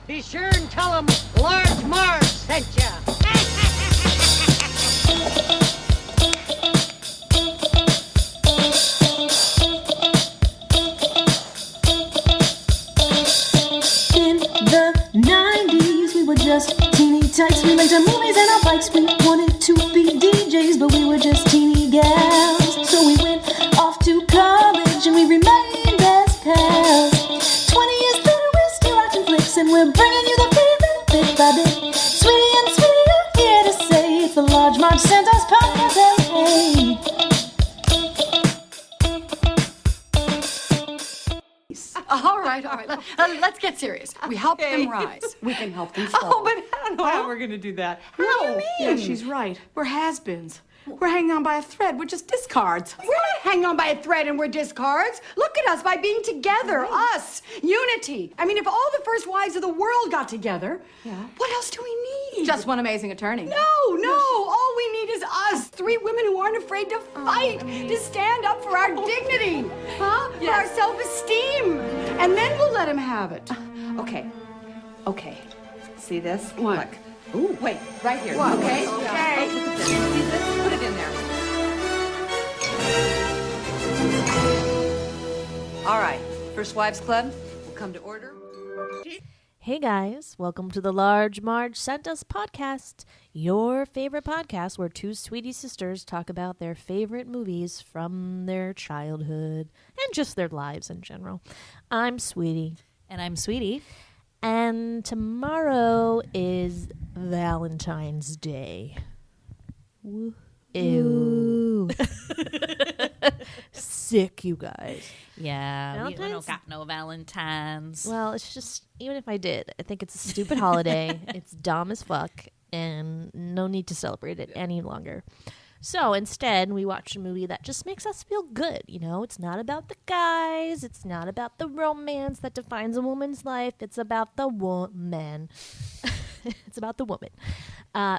Be sure and tell them Large Marge sent ya. In the 90s, we were just teeny tykes. We rented movies and our bikes. We wanted to be DJs, but we were just teeny gals. So we went off to college and we remained as pals. 20 years later, we're still watching flicks and we're bringing you the feeling bit by bit. Sweetie and Sweetie are here to say it's the Large Marge Santa's podcast. Hey. All right. Let's get serious. We help them rise. We can help them fall. Oh, but I don't know how we're going to do that. What do you mean? Yeah, she's right. We're has-beens. We're hanging on by a thread. We're just discards. We're not hanging on by a thread and we're discards. Look at us by being together. Us. Unity. I mean, if all the first wives of the world got together, what else do we need? Just one amazing attorney. No. All we need is us. 3 women who aren't afraid to fight, to stand up for our dignity, huh? For our self-esteem. And then we'll let him have it. Okay. See this? What? Look. Ooh, wait, right here. What? Okay? Okay. See this? Put it in there. All right. First Wives Club will come to order. Hey guys, welcome to the Large Marge Sent Us podcast, your favorite podcast where 2 sweetie sisters talk about their favorite movies from their childhood and just their lives in general. I'm Sweetie. And I'm Sweetie. And tomorrow is Valentine's Day. Woo. Ew. Sick, you guys. Yeah, we don't Valentine's? got no Valentines. Well, it's just, even if I did, I think it's a stupid holiday. It's dumb as fuck, and no need to celebrate it any longer. So instead, we watch a movie that just makes us feel good. You know, it's not about the guys. It's not about the romance that defines a woman's life. It's about the woman. It's about the woman.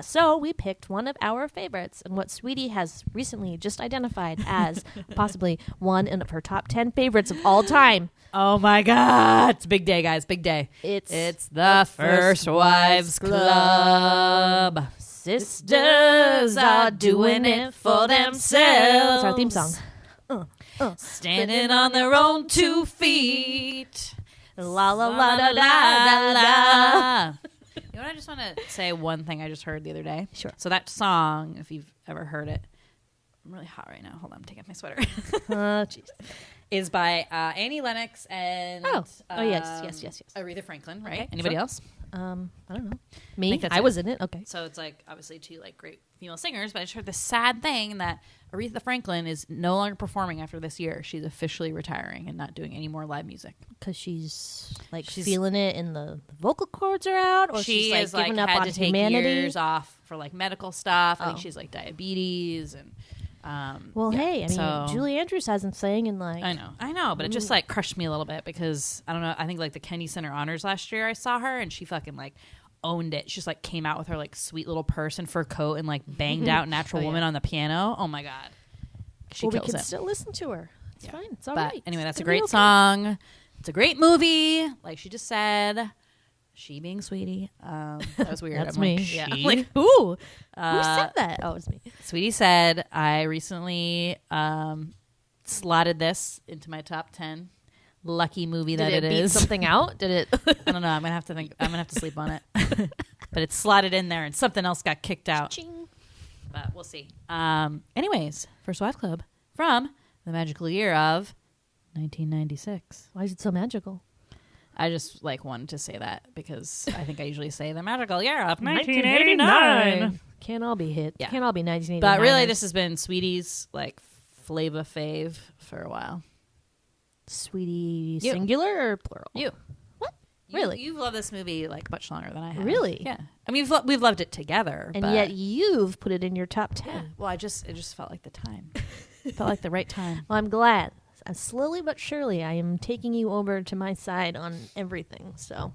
So we picked one of our favorites and what Sweetie has recently just identified as possibly one of her top 10 favorites of all time. Oh my God. It's a big day, guys. Big day. It's the First Wives Club. Sisters are doing it for themselves. That's our theme song. Standing on their own 2 feet. La la la la la la. You know what? I just want to say one thing I just heard the other day. Sure. So that song, if you've ever heard it, I'm really hot right now. Hold on, I'm taking off my sweater. Jeez. Is by Annie Lennox and yes. Aretha Franklin, right? Okay, Anybody sure. else? I don't know. I Me? think that's I it. was in it. Okay. So it's like obviously 2 like great female singers, but I just heard the sad thing that Aretha Franklin is no longer performing after this year. She's officially retiring and not doing any more live music. Because she's feeling it and the vocal cords are out, or She she's is giving up had on to take humanity. years off for like medical stuff. I think Oh. she's like diabetes and. Well, yeah, hey, I mean, so- Julie Andrews hasn't sang in like. I know, but it just like crushed me a little bit because I don't know. I think like the Kennedy Center Honors last year, I saw her and she fucking like owned it. She just like came out with her like sweet little purse and fur coat and like banged out Natural Woman on the piano. Oh my God, she Well, we kills can it. still listen to her. It's fine. It's all But right. anyway, that's It's a gonna be great okay. song. It's a great movie. Like she just said, she being Sweetie. That was weird. That's I'm me. Like, Yeah. she? I'm like, who? Who said that? Oh, it's me. Sweetie said, I recently slotted this into my top 10. Lucky movie that Did it beat is. something out? Did it? I don't know. I'm gonna have to think. I'm gonna have to sleep on it. But it's slotted in there, and something else got kicked out. Ching. But we'll see. Anyways, First Wives Club from the magical year of 1996. Why is it so magical? I just like wanted to say that because I think I usually say the magical year of 1989. Can't all be hit. Yeah. Can't all be 1989. But really, this has been Sweetie's like flavor fave for a while. Sweetie You. singular or plural? You. What? Really? You've loved this movie like much longer than I have. Really? Yeah. I mean, we've loved it together. And but yet you've put it in your top 10. yeah. Well, it just felt like the time. It felt like the right time. Well, I'm glad. Slowly but surely, I am taking you over to my side on everything. So,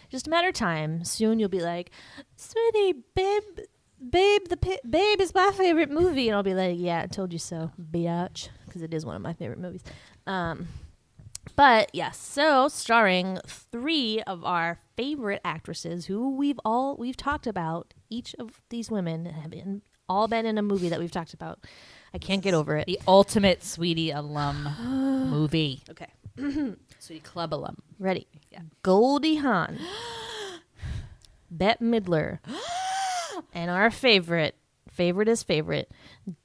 just a matter of time. Soon you'll be like, "Sweetie, babe, Babe is my favorite movie," and I'll be like, "Yeah, I told you so, biatch," because it is one of my favorite movies. But yes, so starring 3 of our favorite actresses who we've talked about. Each of these women have all been in a movie that we've talked about. I can't get over it. The ultimate Sweetie alum movie. Okay. Sweetie Club alum. Ready? Yeah. Goldie Hawn, Bette Midler, and our favorite,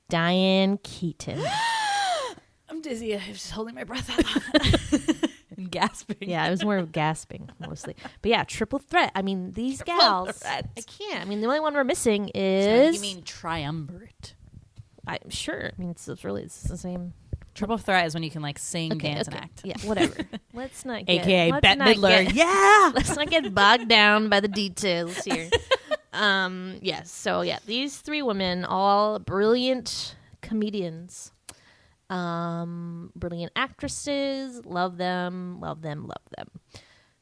Diane Keaton. I'm dizzy. I'm just holding my breath out and gasping. Yeah, it was more of gasping mostly. But yeah, triple threat. I mean, these gals. threat. I can't. I mean, the only one we're missing is. You mean triumvirate? I'm sure. I mean, it's the same. Triple threat is when you can like sing, dance, and act. Yeah, whatever. Let's not get. AKA let's Bette not Midler. get- Yeah. Let's not get bogged down by the details here. Yes. So yeah, these 3 women, all brilliant comedians. Brilliant actresses. Love them.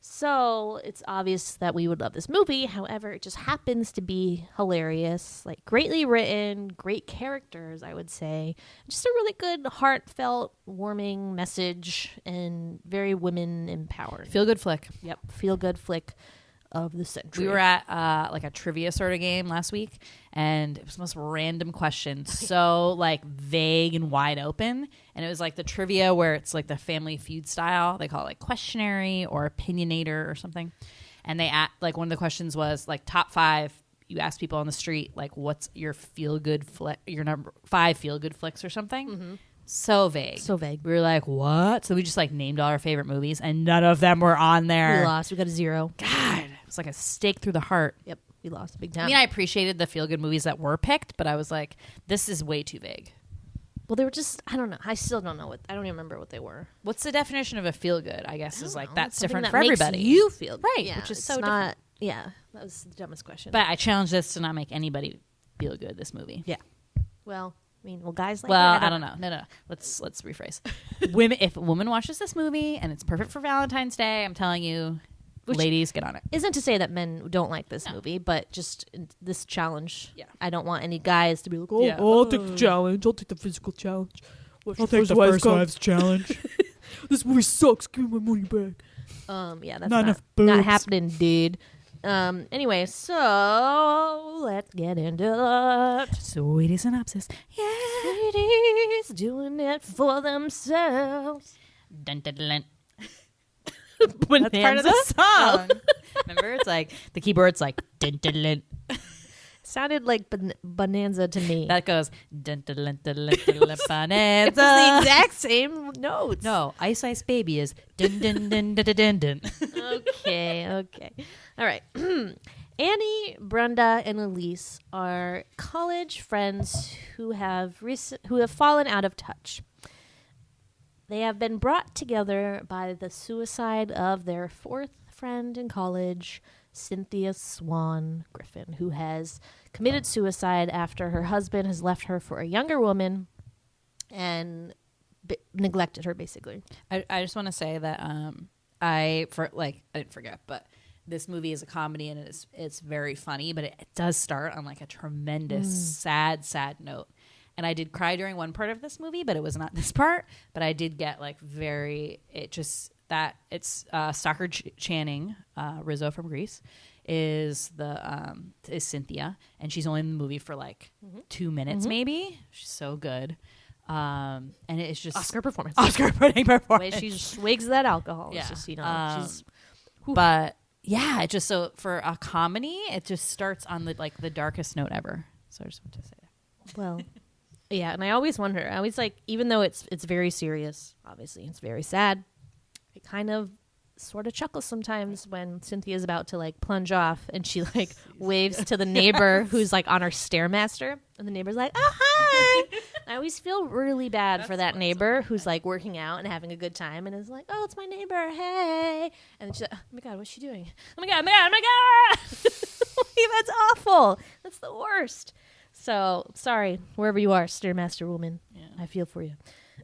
So it's obvious that we would love this movie. However, it just happens to be hilarious, like greatly written, great characters, I would say. Just a really good, heartfelt, warming message and very women empowered. Feel good flick. Yep. Feel good flick of the century. We were at like a trivia sort of game last week, and it was the most random question, so like vague and wide open. And it was like the trivia where it's like the Family Feud style. They call it like questionary or opinionator or something. And they like one of the questions was like top 5. You ask people on the street like, what's your feel good flick? Your number 5 feel good flicks or something. Mm-hmm. So vague. We were like, what? So we just like named all our favorite movies, and none of them were on there. We lost. We got a 0. God, it was like a stake through the heart. Yep. We lost big time. I mean, I appreciated the feel-good movies that were picked, but I was like, this is way too vague. Well, they were just, I don't know. I still don't know I don't even remember what they were. What's the definition of a feel-good, I guess, is like know. that's Something different that for makes everybody. you feel good. Right, Yeah, which is it's so not, different. Yeah, that was the dumbest question. But I challenge this to not make anybody feel good, this movie. Yeah. Well, I mean, guys like Well, that. I don't know. No. Let's rephrase. Women, if a woman watches this movie and it's perfect for Valentine's Day, I'm telling you, ladies, get on it. Isn't to say that men don't like this movie, but just this challenge. Yeah. I don't want any guys to be like, I'll take the challenge. I'll take the physical challenge. I'll take the first wives challenge. This movie sucks. Give me my money back. Yeah, that's Not enough not boobs. happening, dude. Anyway, so let's get into it. Sweetie synopsis. Yeah. Ladies doing it for themselves. Dun, dun, dun, dun. That's That's part of the song. Remember? It's like the keyboard's like dun, dun, dun. Sounded like Bonanza to me. That goes dun, dun, dun, dun, dun, dun, dun, Bonanza. It's the exact same notes. No, Ice Ice Baby is dun dun dun dun dun dun. Okay. All right. Annie, Brenda, and Elise are college friends who have fallen out of touch. They have been brought together by the suicide of their 4th friend in college, Cynthia Swan Griffin, who has committed suicide after her husband has left her for a younger woman and neglected her, basically. I just want to say that I didn't forget, but this movie is a comedy and it's very funny, but it does start on like a tremendous sad note. And I did cry during one part of this movie, but it was not this part. But I did get like it's Stockard Channing, Rizzo from Grease, is Cynthia, and she's only in the movie for like 2 minutes maybe. She's so good, and it's just Oscar-winning performance. The way she swigs that alcohol. Yeah. It's just, she's... But yeah, it just so for a comedy, it just starts on the darkest note ever. So I just want to say that. Well, yeah, and I always wonder. I always even though it's very serious, obviously it's very sad. I kind of sort of chuckle sometimes when Cynthia's about to plunge off, and she waves to the neighbor who's on her Stairmaster, and the neighbor's like, "Oh, hi." I always feel really bad for that neighbor who's working out and having a good time, and is like, "Oh, it's my neighbor, hey," and then she's like, "Oh my god, what's she doing? Oh my god, oh my god!" That's awful. That's the worst. So sorry, wherever you are, Stairmaster woman. Yeah. I feel for you.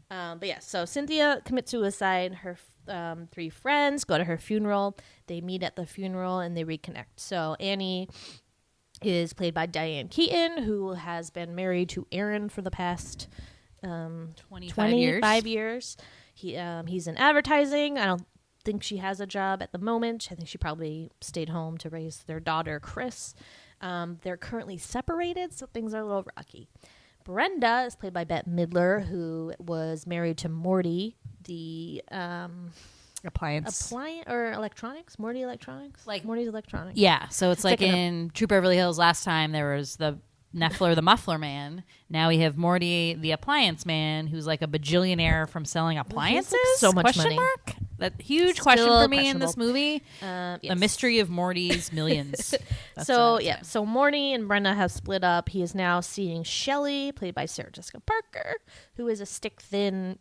But yeah, so Cynthia commits suicide. Her 3 friends go to her funeral. They meet at the funeral and they reconnect. So Annie is played by Diane Keaton, who has been married to Aaron for the past 25 years. He's in advertising. I don't think she has a job at the moment. I think she probably stayed home to raise their daughter, Chris. They're currently separated, so things are a little rocky. Brenda is played by Bette Midler, who was married to Morty, the Appliance. or electronics? Morty Electronics? Like Morty's Electronics. Yeah, so it's like like in True Beverly Hills last time there was the Neffler the Muffler Man. Now we have Morty the Appliance Man, who's like a bajillionaire from selling appliances. So much question money. mark? That huge Still question for me in this questionable. movie. Yes. The mystery of Morty's millions. That's So what I yeah, would say. so Morty and Brenda have split up. He is now seeing Shelley, played by Sarah Jessica Parker, who is a stick-thin,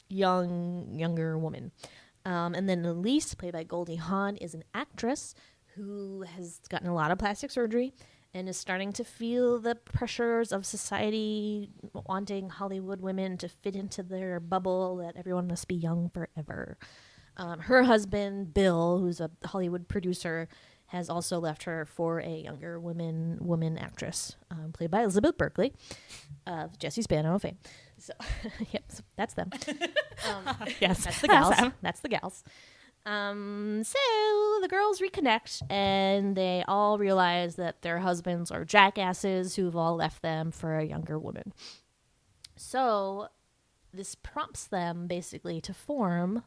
younger woman. And then Elise, played by Goldie Hawn, is an actress who has gotten a lot of plastic surgery and is starting to feel the pressures of society wanting Hollywood women to fit into their bubble that everyone must be young forever. Her husband, Bill, who's a Hollywood producer, has also left her for a younger woman actress, played by Elizabeth Berkley, of Jesse Spano fame. So, yep, so that's them. Yes, that's the gals. That's the gals. So the girls reconnect, and they all realize that their husbands are jackasses who've all left them for a younger woman. So this prompts them basically to form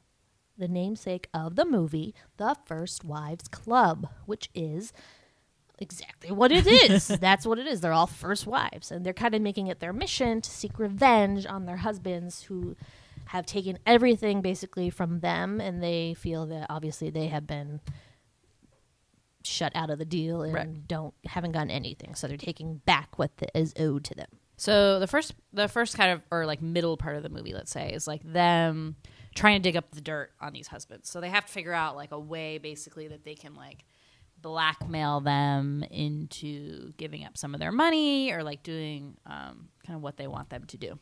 the namesake of the movie, the First Wives Club, which is exactly what it is. That's what it is. They're all first wives, and they're kind of making it their mission to seek revenge on their husbands who have taken everything basically from them, and they feel that obviously they have been shut out of the deal and haven't gotten anything. So they're taking back what is owed to them. So the first kind of, or like middle part of the movie, let's say, is like them trying to dig up the dirt on these husbands. So they have to figure out like a way basically that they can like blackmail them into giving up some of their money or like doing kind of what they want them to do.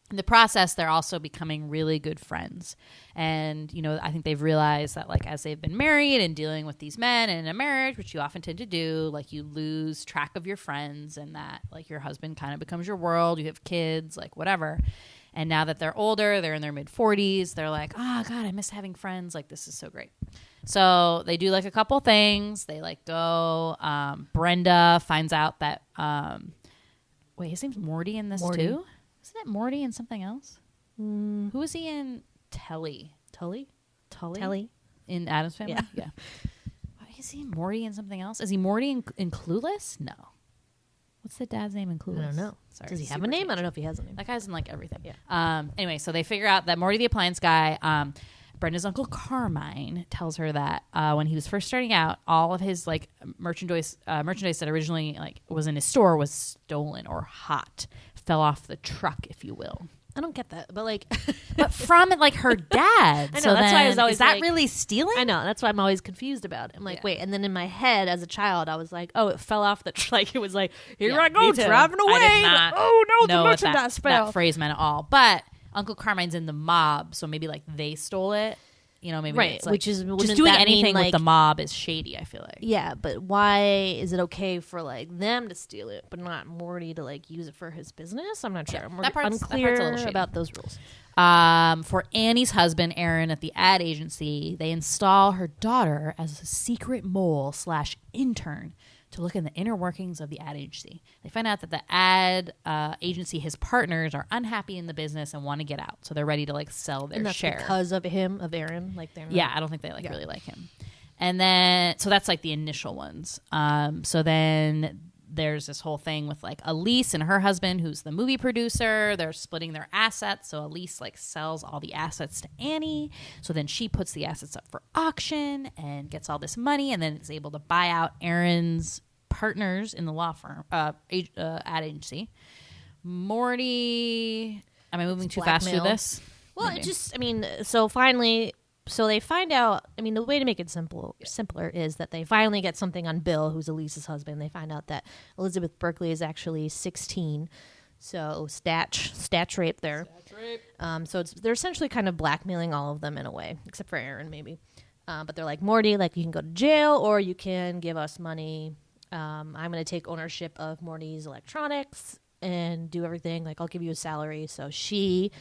In the process, they're also becoming really good friends. And, you know, I think they've realized that, like, as they've been married and dealing with these men and in a marriage, which you often tend to do, like, you lose track of your friends and that, like, your husband kind of becomes your world. You have kids, like, whatever. And now that they're older, they're in their mid-40s, they're like, oh, God, I miss having friends. Like, this is so great. So they do, like, a couple things. They, like, go. Brenda finds out that, wait, his name's Morty in this, too? Isn't it Morty and something else? Who is he in Tully? In Addams Family? Yeah. Is he Morty in something else? Is he Morty in Clueless? No. What's the dad's name in Clueless? I don't know. Sorry, Does he have a name? I don't know if he has a name. That guy's in like everything. Yeah. Anyway, so they figure out that Morty the appliance guy, Brenda's uncle Carmine tells her that when he was first starting out, all of his like merchandise that originally like was in his store was stolen or hot, fell off the truck, if you will. I don't get that, but like, but from like her dad. I know, so that's why I was always is that like, really stealing? I know, that's why I'm always confused about it. I'm like, wait, and then in my head as a child, I was like, oh, it fell off the like it was like, here I go driving away. I did not oh no, know the what merchandise fell. that phrase meant at all. But Uncle Carmine's in the mob, so maybe like they stole it. You know, maybe it's like, which is just doing anything like, with the mob is shady, I feel like. Yeah, but why is it okay for like them to steal it, but not Morty to like use it for his business? I'm not sure. I'm unclear a little shady. about those rules. For Annie's husband, Aaron, at the ad agency, they install her daughter as a secret mole / intern to look in the inner workings of the ad agency. They find out that the ad agency, his partners, are unhappy in the business and want to get out. So they're ready to like sell their and that's share. Because of him, of Aaron? Like they're not, yeah, I don't think they like really like him. And then, so that's like the initial ones. So then there's this whole thing with like Elise and her husband, who's the movie producer. They're splitting their assets. So Elise like sells all the assets to Annie. So then she puts the assets up for auction and gets all this money, and then is able to buy out Aaron's partners in the law firm, ad agency. Morty, am I moving too fast through this? Well, it just, I mean, so finally, so they find out, I mean, the way to make it simpler is that they finally get something on Bill, who's Elise's husband. They find out that Elizabeth Berkley is actually 16. So statch rape there. So they're essentially kind of blackmailing all of them in a way, except for Aaron maybe. But they're like, Morty, like you can go to jail or you can give us money. I'm going to take ownership of Morty's electronics and do everything. Like I'll give you a salary. So she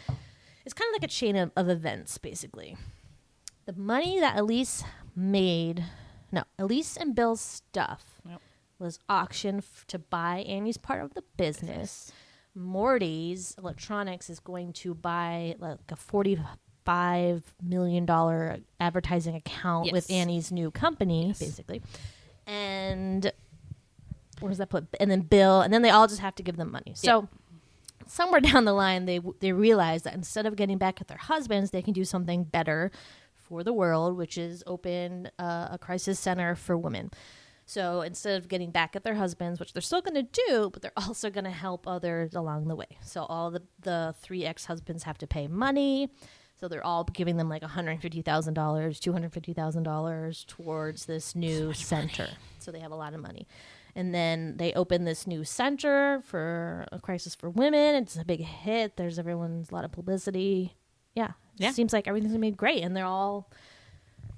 it's kind of like a chain of events, basically. The money that Elise and Bill's stuff was auctioned to buy Annie's part of the business. Morty's electronics is going to buy like a $45 million advertising account with Annie's new company, basically. And where does that put? And then Bill, and then they all just have to give them money. So somewhere down the line, they realize that instead of getting back at their husbands, they can do something better for the world, which is open a crisis center for women. So instead of getting back at their husbands, which they're still going to do, but they're also going to help others along the way. So all the 3 ex-husbands have to pay money. So they're all giving them like $150,000, $250,000 towards this new center. Money. So they have a lot of money. And then they open this new center for a crisis for women. It's a big hit. There's a lot of publicity. Yeah. It seems like everything's going to be great. And they're all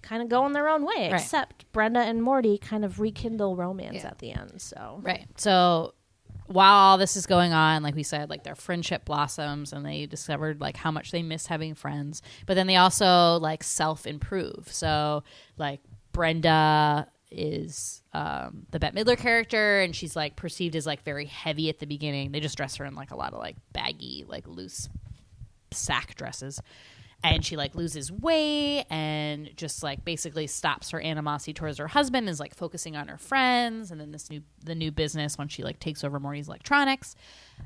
kind of going their own way, except Brenda and Morty kind of rekindle romance at the end. So So while all this is going on, like we said, like their friendship blossoms and they discovered like how much they miss having friends. But then they also like self-improve. So like Brenda is the Bette Midler character, and she's like perceived as like very heavy at the beginning. They just dress her in like a lot of like baggy, like loose sack dresses. And she like loses weight and just like basically stops her animosity towards her husband, is like focusing on her friends, and then the new business when she like takes over Morty's electronics.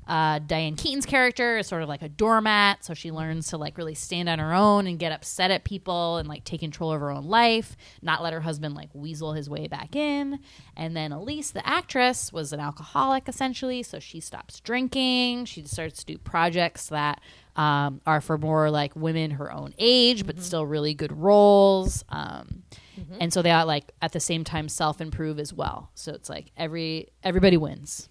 Diane Keaton's character is sort of like a doormat, so she learns to like really stand on her own and get upset at people and like take control of her own life, not let her husband like weasel his way back in. And then Elise, the actress, was an alcoholic essentially, so she stops drinking. She starts to do projects that are for more like women her own age, but still really good roles. And so they are like at the same time self-improve as well. So it's like everybody wins.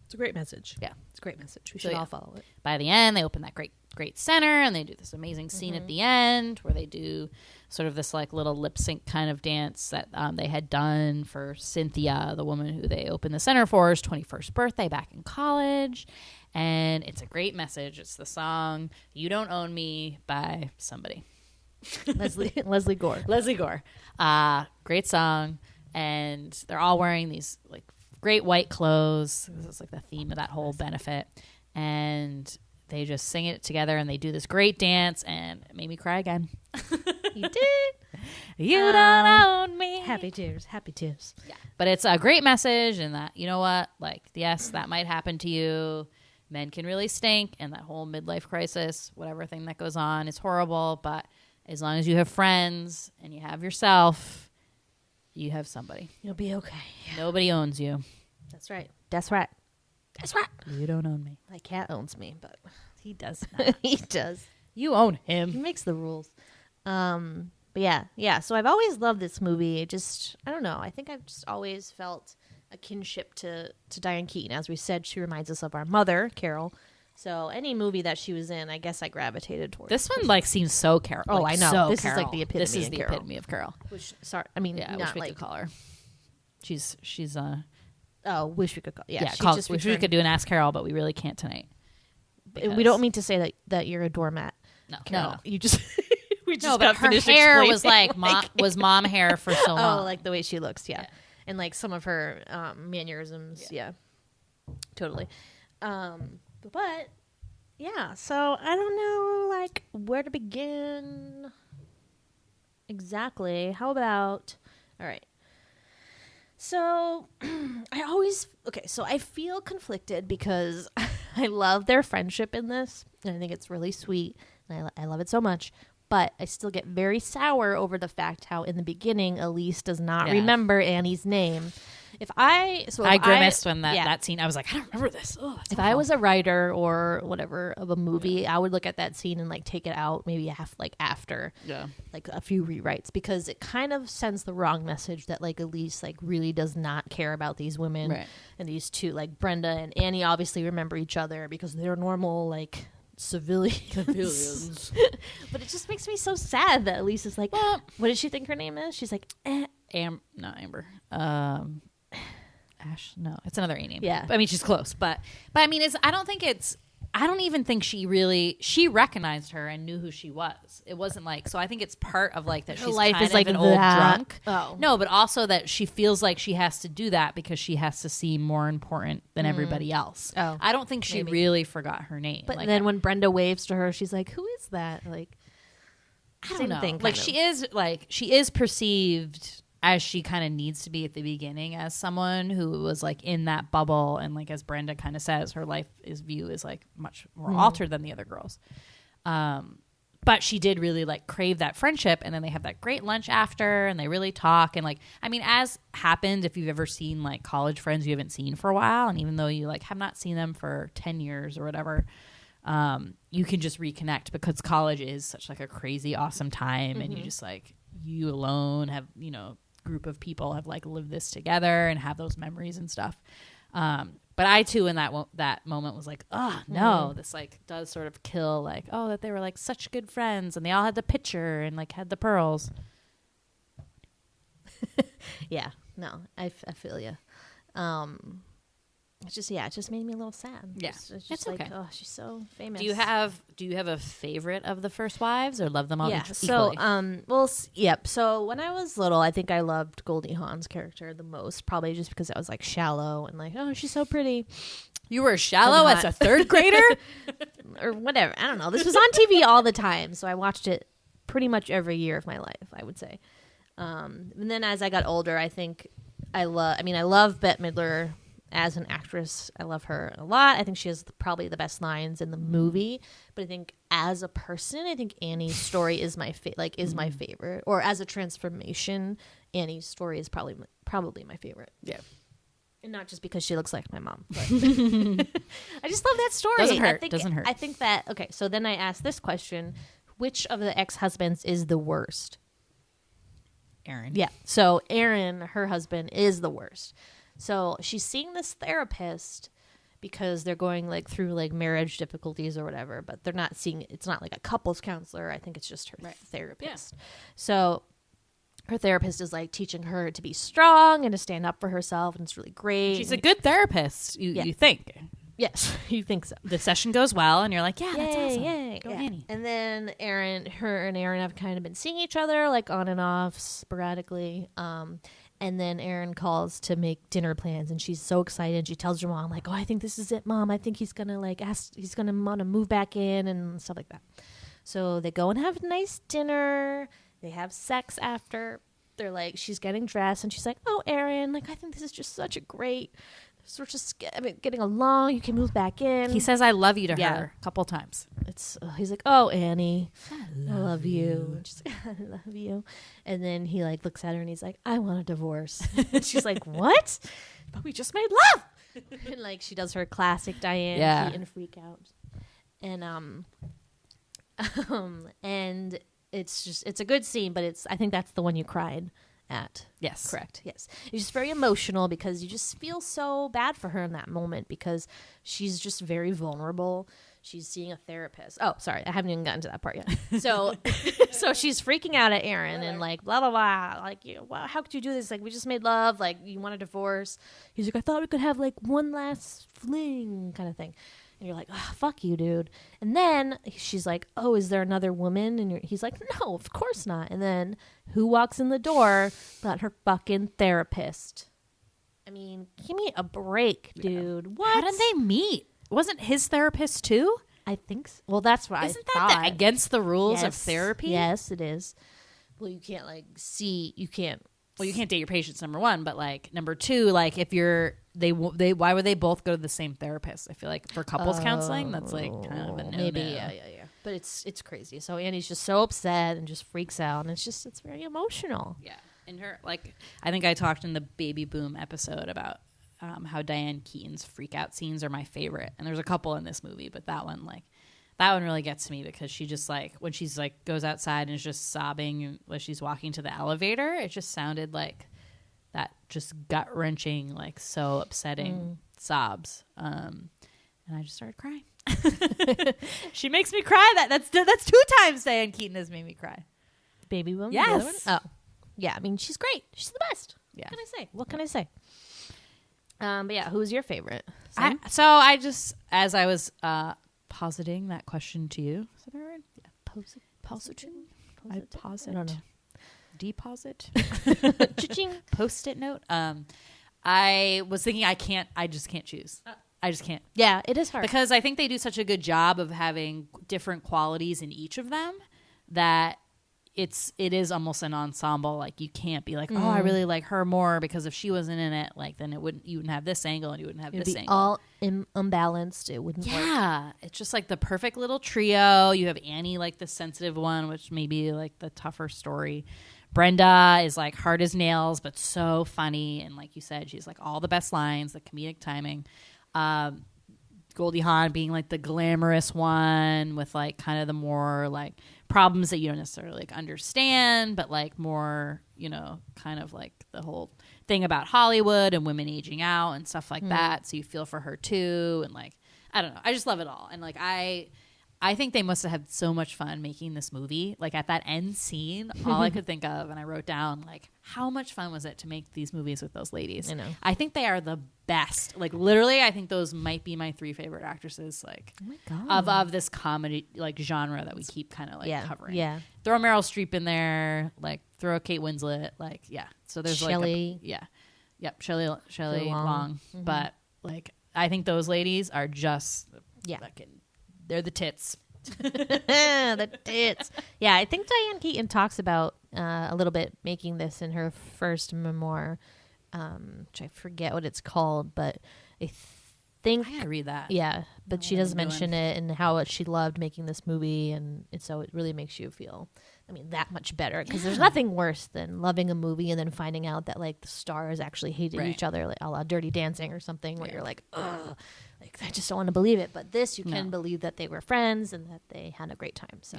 It's a great message. Yeah. It's a great message. We should all follow it. By the end, they open that great center, and they do this amazing scene at the end where they do sort of this like little lip sync kind of dance that they had done for Cynthia, the woman who they opened the center for's 21st birthday back in college. And it's a great message. It's the song "You Don't Own Me" by somebody. Leslie Gore. Leslie Gore. Great song. And they're all wearing these like great white clothes. It's like the theme of that whole benefit. And they just sing it together, and they do this great dance, and it made me cry again. You did. You don't own me. Happy tears. Happy tears. Yeah. But it's a great message, and that, you know what? Like, yes, that might happen to you. Men can really stink, and that whole midlife crisis, whatever thing that goes on, is horrible. But as long as you have friends and you have yourself, you have somebody. You'll be okay. Nobody owns you. That's right. That's right. That's right. You don't own me. My cat owns me, but he does not. He does. You own him. He makes the rules. But yeah. So I've always loved this movie. I don't know. I think I've just always felt a kinship to Diane Keaton. As we said, she reminds us of our mother, Carol. So any movie that she was in, I guess I gravitated towards. This one like seems so Carol. Oh, like, I know. So this Carol. is like the epitome. This is the Carol. epitome of Carol. Which, sorry, I mean, yeah, I not wish we like could call her. She's Oh, wish we could call. Yeah, wish we could do an Ask Carol, but we really can't tonight. We don't mean to say that you're a doormat. No, Carol. no. You just we just no, got but her finished hair explaining, was like mom hair for so long. Oh, like the way she looks, yeah. And like some of her mannerisms, yeah. Totally. But yeah, so I don't know like where to begin exactly. How about all right. So I feel conflicted because I love their friendship in this, and I think it's really sweet, and I love it so much. But I still get very sour over the fact how in the beginning Elise does not remember Annie's name. I grimaced when that scene. I was like, I don't remember this. Oh, if I was a writer or whatever of a movie, I would look at that scene and like take it out maybe after like a few rewrites, because it kind of sends the wrong message that like Elise like really does not care about these women, and these two, like Brenda and Annie, obviously remember each other because they're normal like civilians. But it just makes me so sad that Elise is like, what does she think her name is? She's like, not Amber. Ash? No, it's another A name. Yeah. I mean, she's close, but I mean, I don't think it's I don't even think she recognized her and knew who she was. It wasn't like, so I think it's part of like that Her she's life kind is of like an old that. drunk. Oh. No, but also that she feels like she has to do that because she has to seem more important than everybody else. Oh, I don't think she really forgot her name. But like, then when Brenda waves to her, she's like, "Who is that?" Like, I same don't know. thing. Like kind of. she is perceived as she kind of needs to be at the beginning as someone who was like in that bubble, and like as Brenda kind of says, her life view is like much more altered than the other girls. But she did really like crave that friendship, and then they have that great lunch after, and they really talk. And like, I mean, as happened, if you've ever seen like college friends you haven't seen for a while, and even though you like have not seen them for 10 years or whatever, you can just reconnect because college is such like a crazy awesome time, and you just like, you alone have, you know, group of people have like lived this together and have those memories and stuff. But I too in that moment was like, oh no, this like does sort of kill like, oh, that they were like such good friends and they all had the picture and like had the pearls. Yeah, no, I feel you. It's just, it just made me a little sad. Yeah, it's just it's like, okay. oh, she's so famous. Do you have a favorite of the First Wives, or love them all equally? So when I was little, I think I loved Goldie Hawn's character the most, probably just because I was like shallow and like, oh, she's so pretty. You were shallow as a third grader? Or whatever. I don't know. This was on TV all the time, so I watched it pretty much every year of my life, I would say. And then as I got older, I think I love Bette Midler as an actress. I love her a lot. I think she has probably the best lines in the movie. But I think as a person, I think Annie's story is my my favorite. Or as a transformation, Annie's story is probably my favorite. Yeah. And not just because she looks like my mom. But I just love that story. Doesn't hurt. I think that, okay, so then I asked this question. Which of the ex-husbands is the worst? Aaron. Yeah. So Aaron, her husband, is the worst. So she's seeing this therapist because they're going like through like marriage difficulties or whatever, but they're not seeing, it's not like a couples counselor. I think it's just her therapist. Yeah. So her therapist is like teaching her to be strong and to stand up for herself, and it's really great. She's a good therapist, you think. Yes, you think so. The session goes well, and you're like, yeah, that's awesome. Yay. Go Annie. And then her and Aaron have kind of been seeing each other like on and off sporadically. And then Aaron calls to make dinner plans, and she's so excited. She tells her mom, like, oh, I think this is it, Mom. I think he's going to want to move back in and stuff like that. So they go and have a nice dinner. They have sex after. They're like, she's getting dressed, and she's like, oh, Aaron, like, I think this is just such a great, we're just getting along. You can move back in. He says, I love you to her a couple times. He's like, oh, Annie, I love you. And she's like, I love you. And then he like looks at her and he's like, I want a divorce. And she's like, what? But we just made love. And like she does her classic Diane Keaton freak out. And and it's a good scene, but I think that's the one you cried at. Yes. Correct. Yes. It's just very emotional because you just feel so bad for her in that moment because she's just very vulnerable. She's seeing a therapist. Oh, sorry. I haven't even gotten to that part yet. So so she's freaking out at Aaron and like, blah, blah, blah. Like, wow, how could you do this? Like, we just made love. Like, you want a divorce. He's like, I thought we could have like one last fling kind of thing. And you're like, oh, fuck you, dude. And then she's like, oh, is there another woman? And he's like, no, of course not. And then who walks in the door but her fucking therapist? I mean, give me a break, dude. Yeah. What? How did they meet? Wasn't his therapist too? I think so. Well, that's right. Isn't that against the rules of therapy? Yes, it is. Well, you can't you can't date your patients, number one, but like number two, like if why would they both go to the same therapist? I feel like for couples counseling, that's like kind of a no-no. Maybe, yeah. But it's crazy. So Annie's just so upset and just freaks out, and it's very emotional. Yeah, and her I think I talked in the Baby Boom episode about how Diane Keaton's freak out scenes are my favorite, and there's a couple in this movie, but that one really gets to me because she just like when she's like goes outside and is just sobbing as she's walking to the elevator, it just sounded like that just gut wrenching, like so upsetting sobs, and I just started crying. She makes me cry. That's 2 times Diane Keaton has made me cry. Baby Boom. Yes. Oh, yeah. I mean, she's great. She's the best. Yeah. What can I say? But yeah, who's your favorite? I was positing that question to you. Is that right? Yeah. Positing? I posit. I don't know. Deposit. Cha-ching. Post-it note. I was thinking I just can't choose. I just can't. Yeah, it is hard. Because I think they do such a good job of having different qualities in each of them that it is almost an ensemble. Like you can't be like, oh, I really like her more because if she wasn't in it, like then you wouldn't have this angle and you wouldn't have It'd this be angle. all unbalanced. It wouldn't work. Yeah, it's just like the perfect little trio. You have Annie, like the sensitive one, which may be like the tougher story. Brenda is like hard as nails, but so funny. And like you said, she's like all the best lines, the comedic timing. Goldie Hawn being like the glamorous one with like kind of the more like problems that you don't necessarily like understand, but like more, you know, kind of like the whole thing about Hollywood and women aging out and stuff like that. So you feel for her too. And like, I don't know. I just love it all. And like, I think they must have had so much fun making this movie. Like at that end scene, all I could think of, and I wrote down like, how much fun was it to make these movies with those ladies? I know. I think they are the best. Like literally, I think those might be my 3 favorite actresses. Like of this comedy like genre that we keep kind of like covering. Yeah. Throw Meryl Streep in there. Like throw Kate Winslet. Like yeah. So there's Shelley. Shelley Long. Mm-hmm. But like I think those ladies are just fucking. They're the tits. The tits. Yeah, I think Diane Keaton talks about a little bit making this in her first memoir, which I forget what it's called, but I think I gotta read that. Yeah, but she does mention it and how she loved making this movie, and so it really makes you feel, that much better because there's nothing worse than loving a movie and then finding out that like the stars actually hated each other, like a la Dirty Dancing or something, where you're like, ugh. Like, I just don't want to believe it. But this, you can believe that they were friends and that they had a great time. So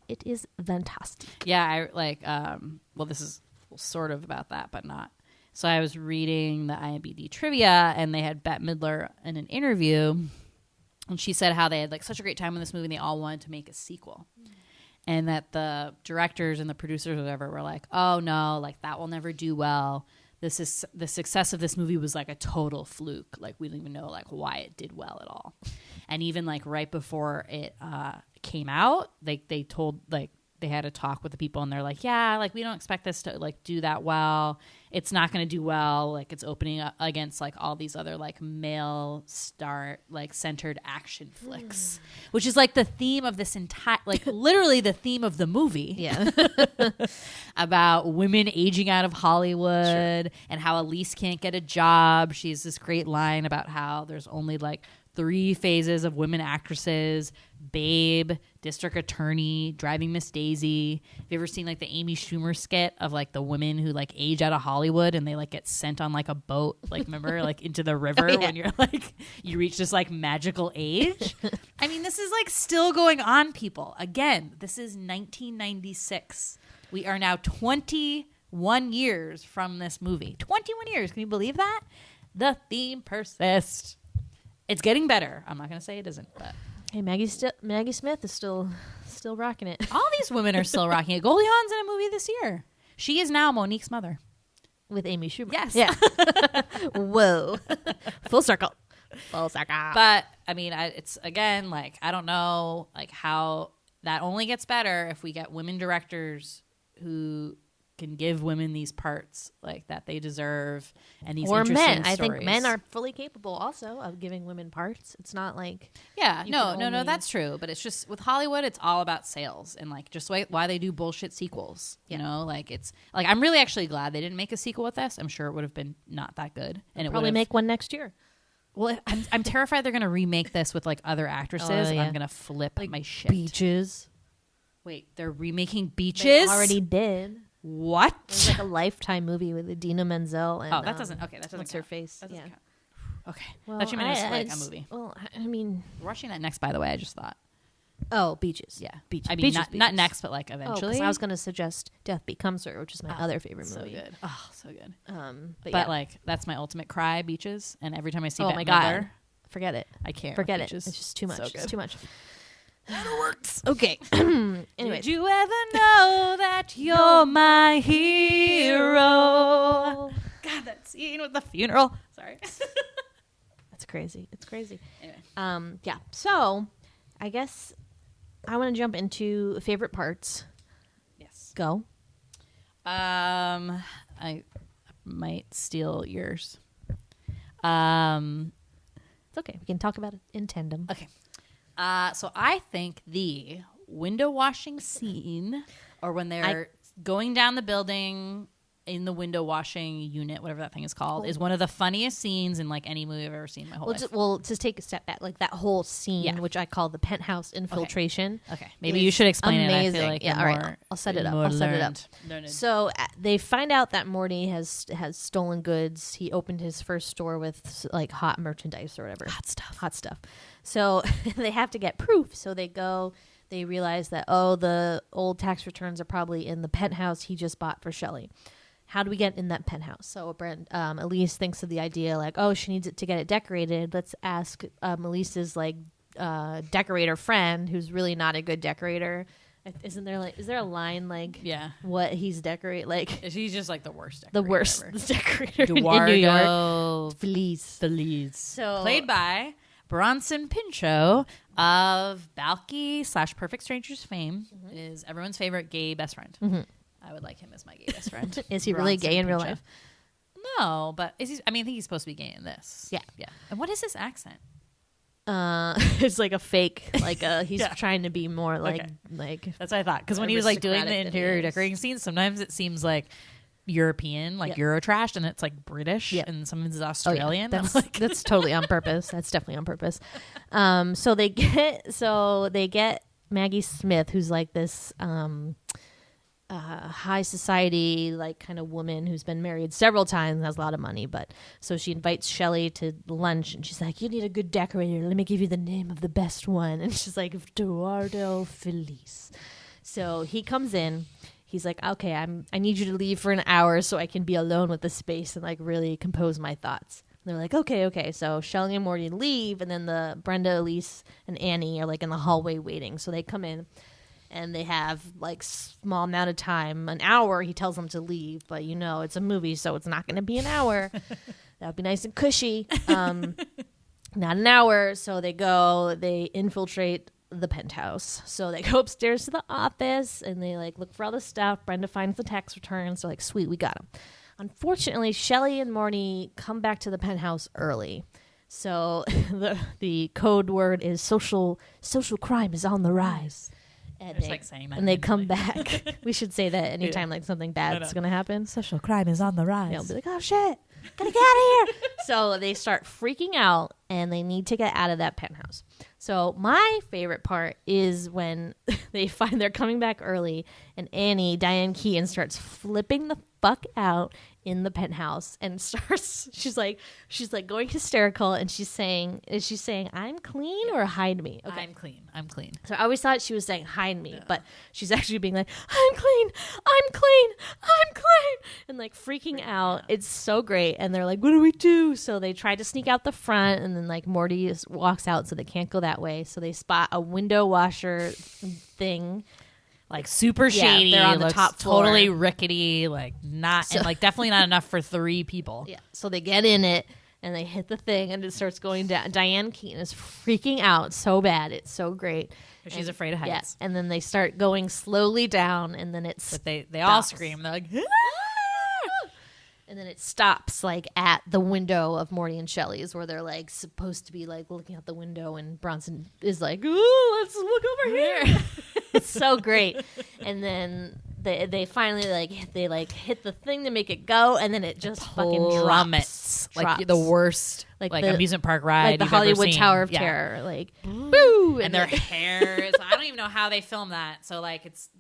it is fantastic. Yeah, I like, well, this is sort of about that, but not. So I was reading the IMDb trivia, and they had Bette Midler in an interview, and she said how they had like such a great time in this movie, and they all wanted to make a sequel. And that the directors and the producers or whatever were like, oh, no, like that will never do well. This is the success of this movie was like a total fluke. Like we don't even know like why it did well at all. And even like right before it came out, they told like they had a talk with the people and they're like, yeah, like we don't expect this to like do that well. It's not going to do well. Like it's opening up against like all these other like male star like centered action flicks, which is like the theme of this entire like literally the theme of the movie. Yeah. About women aging out of Hollywood and how Elise can't get a job. She has this great line about how there's only like 3 phases of women actresses: Babe, District Attorney, Driving Miss Daisy. Have you ever seen like the Amy Schumer skit of like the women who like age out of Hollywood and they like get sent on like a boat, like remember like into the river when you're like you reach this like magical age? This is like still going on, people. Again, this is 1996. We are now 21 years from this movie. 21 years. Can you believe that? The theme persists. It's getting better. I'm not going to say it isn't, but Hey, Maggie Smith is still rocking it. all these women are still rocking it. Goldie Hawn's in a movie this year. She is now Monique's mother. With Amy Schumer. Yes. Yeah. Whoa. Full circle. Full circle. But it's again like I don't know like how that only gets better if we get women directors who can give women these parts like that they deserve and these or interesting men. I stories. think men are fully capable also of giving women parts. It's not like no, that's true. But it's just with Hollywood, it's all about sales and like just why they do bullshit sequels. You know, like it's like I'm really actually glad they didn't make a sequel with this. I'm sure it would have been not that good, and it probably make one next year. Well, I'm terrified they're gonna remake this with like other actresses. And I'm gonna flip like my shit. Beaches. Wait, they're remaking Beaches? They already did. What? It's like a Lifetime movie with Idina Menzel. And, that doesn't. Okay, that doesn't. What's count. her face? That doesn't Yeah. count. Okay. Well, That you meant it was like a movie. Well, We're watching that next, by the way. I just thought. Oh, Beaches. Yeah. Beaches. I mean, not next, but like eventually. I was going to suggest Death Becomes Her, which is my other favorite movie. So good. Oh, so good. But But like, that's my ultimate cry, Beaches. And every time I see oh Bette my Midler, God. Forget it. I can't. Forget it. Beaches. It's just too much. So It's too much. That works. Okay. Anyway. Did you ever know that you're my hero? God, that scene with the funeral. Sorry. That's crazy. It's crazy. Anyway. Yeah. So I guess I want to jump into favorite parts. Yes. Go. I might steal yours. It's okay. We can talk about it in tandem. Okay. So I think the window washing scene, or when they're going down the building in the window washing unit, whatever that thing is called, is one of the funniest scenes in like any movie I've ever seen in my whole life. Well, just take a step back. Like that whole scene, which I call the penthouse infiltration. Okay. Maybe you should explain amazing. it. I feel like all right. I'll set it up. Learned. So they find out that Morty has stolen goods. He opened his first store with like hot merchandise or whatever. Hot stuff. So they have to get proof. So they go. They realize that, the old tax returns are probably in the penthouse he just bought for Shelley. How do we get in that penthouse? So Elise thinks of the idea like, she needs it to get it decorated. Let's ask Elise's like decorator friend, who's really not a good decorator. Is there a line like what he's decorate like? He's just like the worst decorator. The worst ever. decorator in New York. Felice. So played by Bronson Pinchot of Balky/Perfect Strangers fame, is everyone's favorite gay best friend. Mm-hmm. I would like him as my gay best friend. Is he really gay in real life? No, but I think he's supposed to be gay in this. Yeah. And what is his accent? It's like a fake, like he's trying to be more like that's what I thought. Because when he was like doing the interior decorating scenes, sometimes it seems like European, like Eurotrash, and it's like British, and sometimes it's Australian. That's totally on purpose. That's definitely on purpose. So they get Maggie Smith, who's like this high society like kind of woman who's been married several times and has a lot of money. But so she invites Shelley to lunch, and she's like, "You need a good decorator. Let me give you the name of the best one." And she's like, "Eduardo Felice." So he comes in. He's like, "Okay, I need you to leave for an hour so I can be alone with the space and like really compose my thoughts." And they're like, okay. So Shelley and Morty leave, and then the Brenda, Elise, and Annie are like in the hallway waiting. So they come in, and they have like small amount of time, an hour. He tells them to leave, but it's a movie, so it's not going to be an hour. That would be nice and cushy. Not an hour. So they infiltrate the penthouse. So they go upstairs to the office, and they like look for all the stuff. Brenda finds the tax returns. So like, sweet, we got them. Unfortunately, Shelley and Morty come back to the penthouse early. So the code word is social crime is on the rise. And they come back. We should say that anytime like something bad's going to happen. Social crime is on the rise. They'll be like, "Oh shit, gotta get out of here." So they start freaking out, and they need to get out of that penthouse. So my favorite part is when they find they're coming back early, and Diane Keaton, starts flipping the fuck out in the penthouse and she's like going hysterical, and she's saying, "I'm clean," or "Hide me." Okay. I'm clean. So I always thought she was saying "hide me," but she's actually being like, I'm clean, and like freaking out. It's so great. And they're like, "What do we do?" So they try to sneak out the front, and then like Morty walks out, so they can't go that way. So they spot a window washer thing. Like super shady. They're on the top floor. Totally rickety. Like and like definitely not enough for 3 people. Yeah. So they get in it, and they hit the thing, and it starts going down. Diane Keaton is freaking out so bad. It's so great. She's afraid of heights. Yes. And then they start going slowly down, and then it's. But they all scream. They're like, "Ah!" And then it stops like at the window of Morty and Shelley's, where they're like supposed to be like looking out the window, and Bronson is like, "Ooh, let's look over here." It's so great. And then they finally hit the thing to make it go, and then it just fucking drops. Like the worst like the amusement park ride, like the Hollywood Tower of Terror, like boo. And their hair is, I don't even know how they film that. So like it's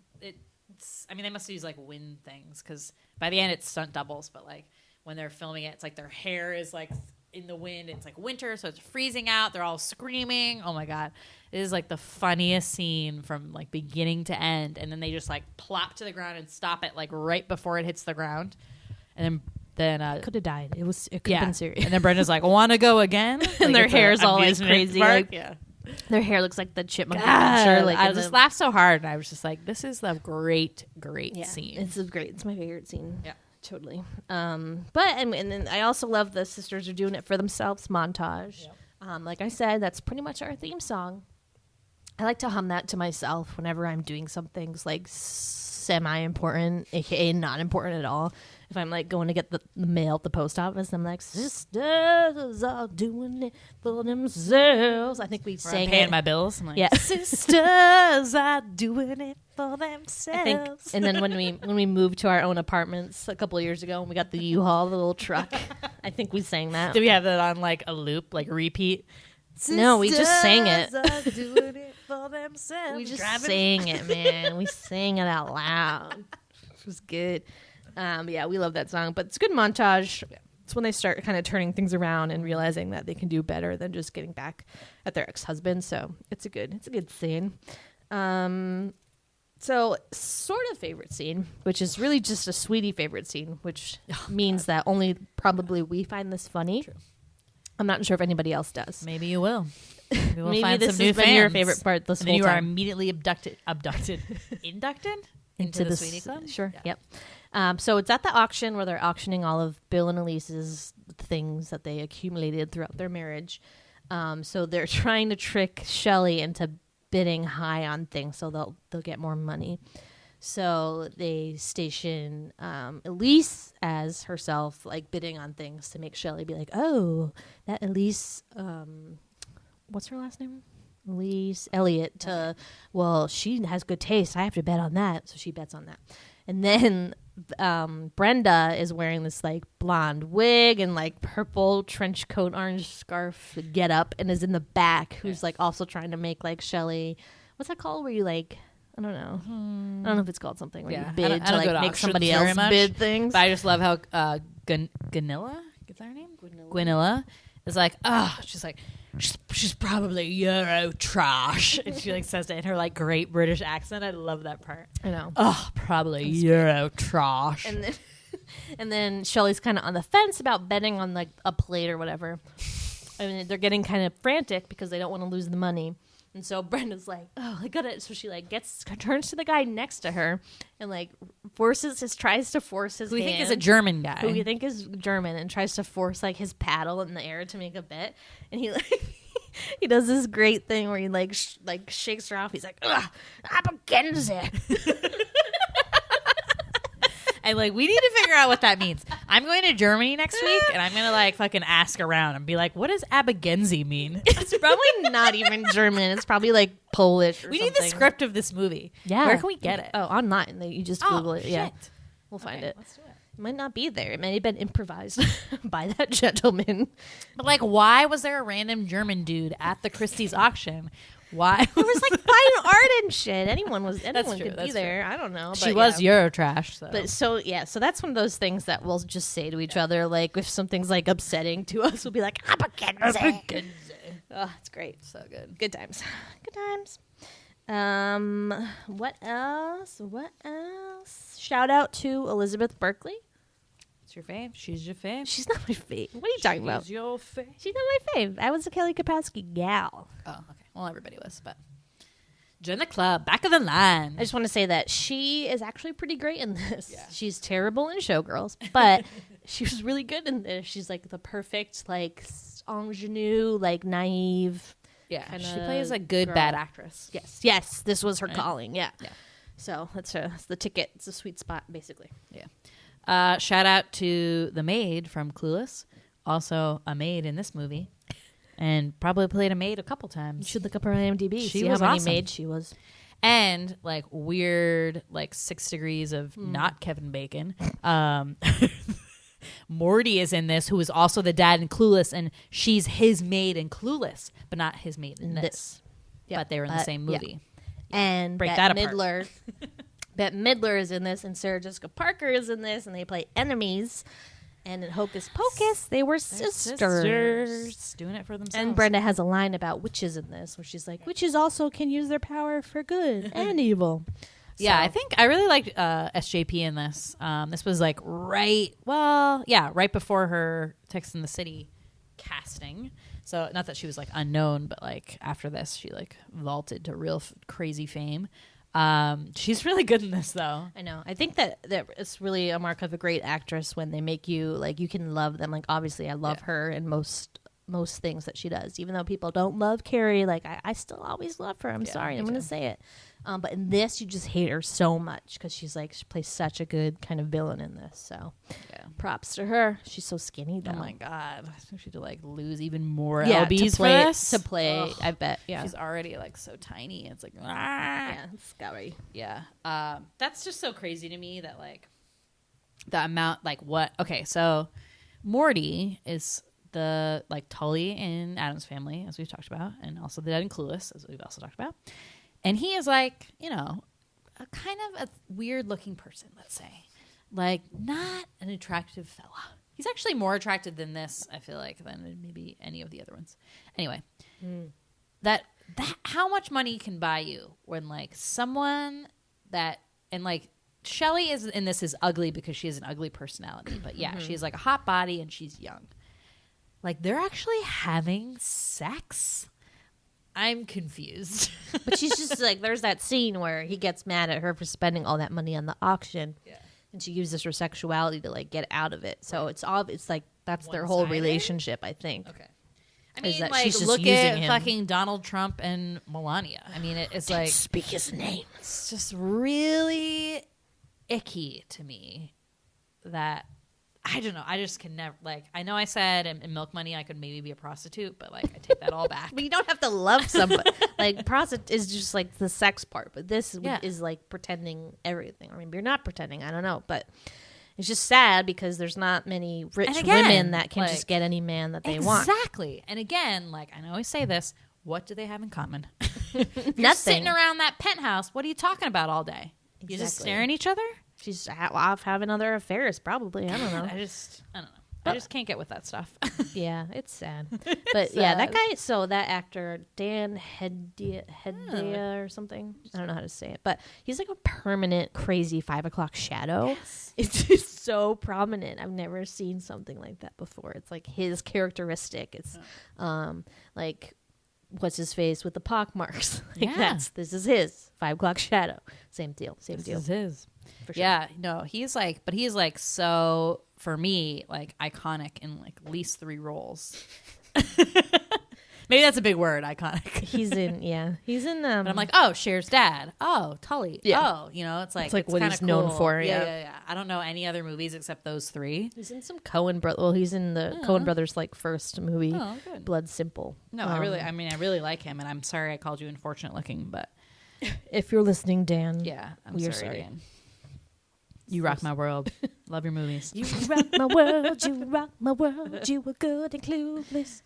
I mean, they must use like wind things, because by the end it's stunt doubles, but like when they're filming it, it's like their hair is like in the wind. It's like winter, so it's freezing out. They're all screaming. Oh my god, it is like the funniest scene from like beginning to end. And then they just like plop to the ground and stop it like right before it hits the ground, and then could have died. It could have been serious. And then Brenda's like, "Want to go again?" And like, their hair is all like crazy. Like, their hair looks like the chipmunk adventure. Like I just laughed so hard, and I was just like, "This is the great scene." It's great. It's my favorite scene. Yeah, totally. But and then I also love the sisters are doing it for themselves montage. Yep. Like I said, that's pretty much our theme song. I like to hum that to myself whenever I'm doing something like semi-important, aka not important at all. If I'm like going to get the mail at the post office, I'm like, sisters are doing it for themselves. I think we sang paying it. my bills. I'm like, Yeah, sisters are doing it for themselves. And then when we moved to our own apartments a couple of years ago, and we got the U-Haul, the little truck, I think we sang that. Did we have that on like a loop, like repeat? No, we just sang it. Sisters are doing it for themselves. We just sang it, man. We sang it out loud. It was good. Yeah, we love that song. But it's a good montage. It's when they start kind of turning things around and realizing that they can do better than just getting back at their ex-husband. So it's a good scene. So sort of favorite scene, which is really just a sweetie favorite scene, which means that only probably we find this funny. True. I'm not sure if anybody else does. Maybe you will. Maybe we'll Maybe find this some new has been fans. your favorite part this and whole then you time. are immediately inducted into the Sweetie Club. Sure. Yeah. Yep. So it's at the auction where they're auctioning all of Bill and Elise's things that they accumulated throughout their marriage. So they're trying to trick Shelley into bidding high on things so they'll get more money. So they station Elise as herself, like bidding on things to make Shelley be like, oh, that Elise, what's her last name? Elise Elliott. Well, she has good taste. I have to bet on that. So she bets on that. And then Brenda is wearing this like blonde wig and like purple trench coat, orange scarf get up, and is in the back, who's like also trying to make like Shelley. What's that called? Where you like, I don't know. I don't know if it's called something where you bid to like make somebody else bid things. But I just love how Ganilla, is that her name? Gwynilla is like, she's like, she's probably Euro trash. And she like says it in her like great British accent. I love that part. I know. Oh, probably Euro trash. And then Shelley's kind of on the fence about betting on like a plate or whatever. I mean, they're getting kind of frantic because they don't want to lose the money. And so Brenda's like, oh, I got it. So she like turns to the guy next to her and like tries to force his Who we hand. think is a German guy. Who we think is German, and tries to force like his paddle in the air to make a bet. And he like, he does this great thing where he like shakes her off. He's like, ugh, Abergense. And like, we need to figure out what that means. I'm going to Germany next week, and I'm going to like fucking ask around and be like, what does Abergense mean? It's probably not even German. It's probably like Polish or We something. need the script of this movie. Yeah. Where can we get it? Oh, online. You just Google it. Shit. Yeah. We'll find it. Let's do it. It might not be there. It may have been improvised by that gentleman. But like, why was there a random German dude at the Christie's auction? Why? There was like fine art and shit. Anyone true, could be there. I don't know. She but was yeah. Eurotrash, so. But so that's one of those things that we'll just say to each other. Like if something's like upsetting to us, we'll be like, Abergense. Oh, it's great. So good. Good times. Good times. What else? Shout out to Elizabeth Berkley. It's your fave. She's your fave. She's not my fave. What are you talking about? She's your fave. She's not my fave. I was a Kelly Kapowski gal. Oh, okay. Well, everybody was, but join the club. Back of the line. I just want to say that she is actually pretty great in this. Yeah. She's terrible in Showgirls, but she was really good in this. She's like the perfect, like ingenue, like naive. Yeah, she plays a good bad actress. Yes. This was her Right. calling. Yeah. Yeah. So that's the ticket. It's a sweet spot, basically. Yeah. Shout out to the maid from Clueless, also a maid in this movie, and probably played a maid a couple times. You should look up her IMDb. She see was how many awesome. maids she was. And like weird, like 6 degrees of not Kevin Bacon. Morty is in this, who is also the dad in Clueless, and she's his maid in Clueless, but not his maid in this. Yep. But they were in the same movie. Yeah. And Break Bette that apart. Midler. Bette Midler is in this, and Sarah Jessica Parker is in this, and they play enemies. And in Hocus Pocus, they were sisters. doing it for themselves. And Brenda has a line about witches in this, where she's like, witches also can use their power for good and evil. Yeah, So- I think I really liked SJP in this. This was like right before her Tex and the City casting. So not that she was like unknown, but like after this, she like vaulted to real crazy fame. She's really good in this, though. I know. I think that it's really a mark of a great actress when they make you like you can love them. Like obviously, I love her in most most things that she does. Even though people don't love Carrie, like I still always love her. I'm sorry, I'm going to say it. But in this, you just hate her so much because she plays such a good kind of villain in this. So props to her. She's so skinny though. Oh my God. I think she had to like lose even more Yeah, lbs to play for this. To play, Ugh. I bet. Yeah. She's already like so tiny. It's like, Yeah, it's scary. Yeah. That's just so crazy to me that like the amount, like what? Okay, so Morty is the like Tully in Addams Family, as we've talked about, and also the dad in Clueless, as we've also talked about. And he is like, you know, a kind of a weird looking person, let's say. Like not an attractive fella. He's actually more attractive than this, I feel like, than maybe any of the other ones. Anyway, that how much money can buy you when like someone that, and like Shelley is in this is ugly because she has an ugly personality, but yeah, she's like a hot body and she's young. Like they're actually having sex. I'm confused. But she's just like, there's that scene where he gets mad at her for spending all that money on the auction. Yeah. And she uses her sexuality to like get out of it. So it's like that's their whole relationship, I think. Okay. I mean, that like, she's just look using at him. fucking Donald Trump and Melania. I mean, it's like... Speak his name. It's just really icky to me that... I don't know. I just can never... Like, I know I said in Milk Money I could maybe be a prostitute, but, like, I take that all back. But you don't have to love somebody. Like, prostitute is just, like, the sex part. But this is, like, pretending everything. I mean, you're not pretending. I don't know. But it's just sad because there's not many rich women that can just get any man that they want. Exactly. And again, like, I always say this, what do they have in common? If you're Nothing. sitting around that penthouse, what are you talking about all day? You just staring at each other? She's off having other affairs, probably. I don't know. I don't know. I just can't get with that stuff. Yeah, it's sad. But yeah, that guy, so that actor, Dan Hedaya or something. I don't know how to say it. But he's like a permanent crazy 5 o'clock shadow. Yes. It's just so prominent. I've never seen something like that before. It's like his characteristic. It's like, what's his face with the pock marks? Like this is his 5 o'clock shadow. Same deal. This is his. For sure. Yeah, no, he's like so for me, like iconic in like at least 3 roles. Maybe that's a big word, iconic. He's in. But I'm like, oh, Cher's dad. Oh, Tully. Yeah. Oh, you know, it's like what he's known for. Yeah. I don't know any other movies except those 3. He's in some Coen brothers. Well, he's in the Coen brothers like first movie, Blood Simple. No, I really like him, and I'm sorry I called you unfortunate looking, but if you're listening, Dan, I'm sorry, Dan. You rock my world. Love your movies. You rock my world. You rock my world. You were good and clueless.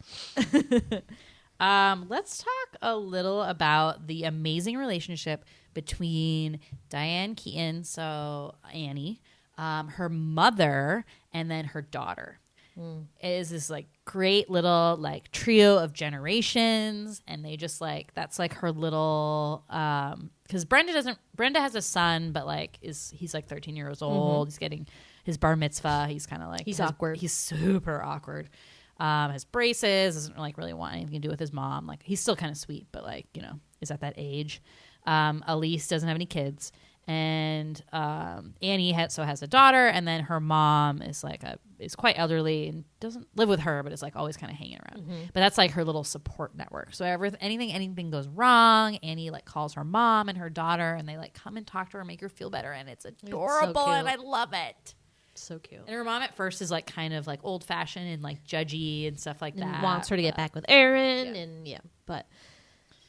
Let's talk a little about the amazing relationship between Diane Keaton, so Annie, her mother, and then her daughter. It is this like great little like trio of generations, and they just like that's like her little because Brenda has a son, but like he's like 13 years old. He's getting his bar mitzvah. He's kind of like he's awkward. He's super awkward. Has braces, doesn't like really want anything to do with his mom. Like he's still kind of sweet, but like, you know, is at that age. Elise doesn't have any kids, and Annie has a daughter, and then her mom is like is quite elderly and doesn't live with her, but is like always kind of hanging around. But that's like her little support network. So anything goes wrong, Annie like calls her mom and her daughter, and they like come and talk to her, make her feel better, and it's adorable, and I love it. So cute. And her mom at first is like kind of like old fashioned and like judgy and stuff like that. And wants her to get back with Aaron but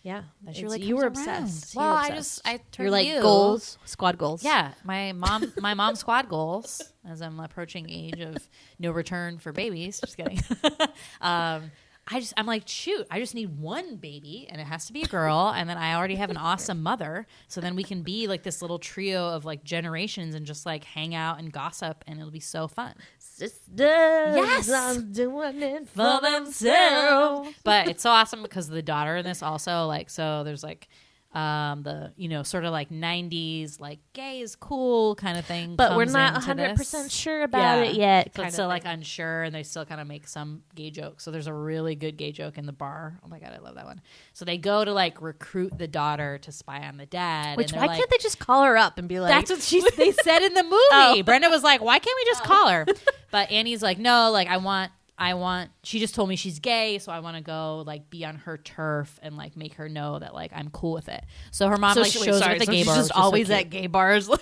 yeah, really you were comes around. obsessed. Well, I turned you're like you. Squad goals. Yeah, my mom squad goals as I'm approaching age of no return for babies. Just kidding. I'm like, shoot, I just need one baby, and it has to be a girl, and then I already have an awesome mother, so then we can be like this little trio of like generations and just like hang out and gossip, and it'll be so fun. Sisters, yes, I'm doing it for themselves. But it's so awesome because the daughter in this also like, so there's like the, you know, sort of like 90s like gay is cool kind of thing, but we're not 100% sure about it yet. So it's still like unsure, and they still kind of make some gay jokes. So there's a really good gay joke in the bar. Oh my god, I love that one. So they go to like recruit the daughter to spy on the dad. Which and why can't they just call her up and be like, that's what they said in the movie. Brenda was like, why can't we just call her? But Annie's like, no, like I want she just told me she's gay, so I want to go like be on her turf and like make her know that like I'm cool with it. So her mom shows her at the gay bar. She's just always at gay bars. Like,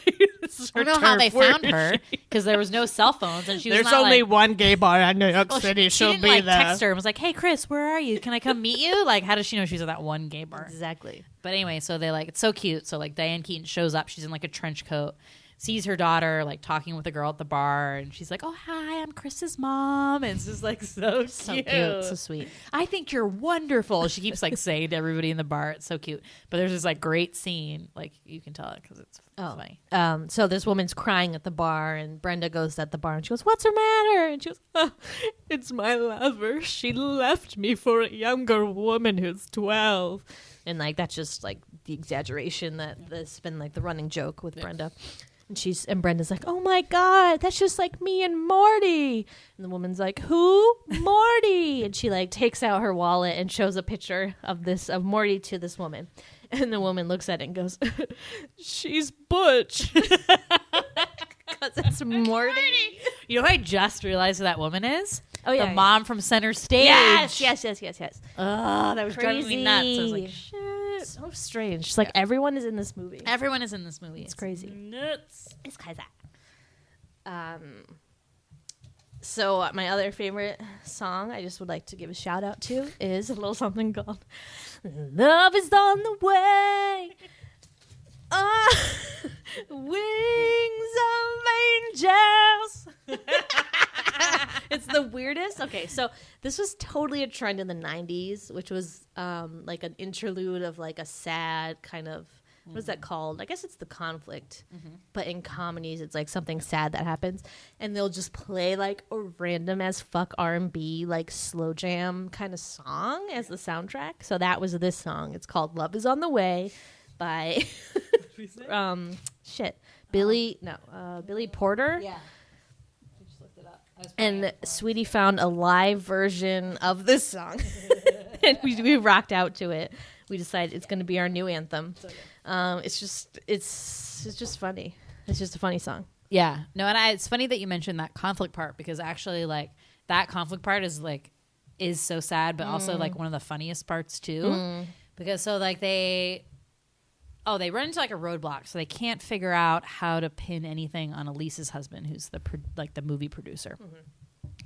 I don't know how they found her because there was no cell phones and she was There's not, only like, one gay bar in New York well, City. she She'll didn't be like there. text her and was like, "Hey Chris, where are you? Can I come meet you?" Like, how does she know she's at that one gay bar? Exactly. But anyway, so they like it's so cute. So like Diane Keaton shows up. She's in like a trench coat, sees her daughter like talking with a girl at the bar, and she's like, "Oh hi, I'm Chris's mom." And it's just like so cute, So sweet. I think you're wonderful. She keeps like saying to everybody in the bar, it's so cute. But there's this like great scene, like you can tell it because it's funny. So this woman's crying at the bar, and Brenda goes at the bar, and she goes, "What's her matter?" And she goes, Oh, it's my lover. She left me for a younger woman who's 12. and like that's just like the exaggeration that's been like the running joke with Brenda. And Brenda's like, "Oh my God, that's just like me and Morty." And the woman's like, "Who? Morty?" And she like takes out her wallet and shows a picture of Morty to this woman. And the woman looks at it and goes, She's Butch. "Because it's Morty." You know who I just realized who that woman is? Oh, yeah, the yeah. mom from Center Stage. Yes. Oh, that was driving me nuts. I was like, Crazy. shit. So strange. It's like everyone is in this movie. Everyone is in this movie. It's crazy. Nuts. It's crazy. So my other favorite song I just would like to give a shout out to is a little something called "Love Is on the Way." Wings of angels. It's the weirdest. Okay, so this was totally a trend in the 90s, which was like an interlude of like a sad kind of, what is that called? I guess it's the conflict. But in comedies, it's like something sad that happens. And they'll just play like a random as fuck R&B, like slow jam kind of song as the soundtrack. So that was this song. It's called "Love Is on the Way" by Billy Porter. Yeah. And Sweetie found a live version of this song. And we rocked out to it. We decided it's going to be our new anthem. It's just funny. It's just a funny song. Yeah. No, and it's funny that you mentioned that conflict part because actually, like, that conflict part is so sad, but also like one of the funniest parts too. Because so like they run into like a roadblock, so they can't figure out how to pin anything on Elise's husband, who's the movie producer.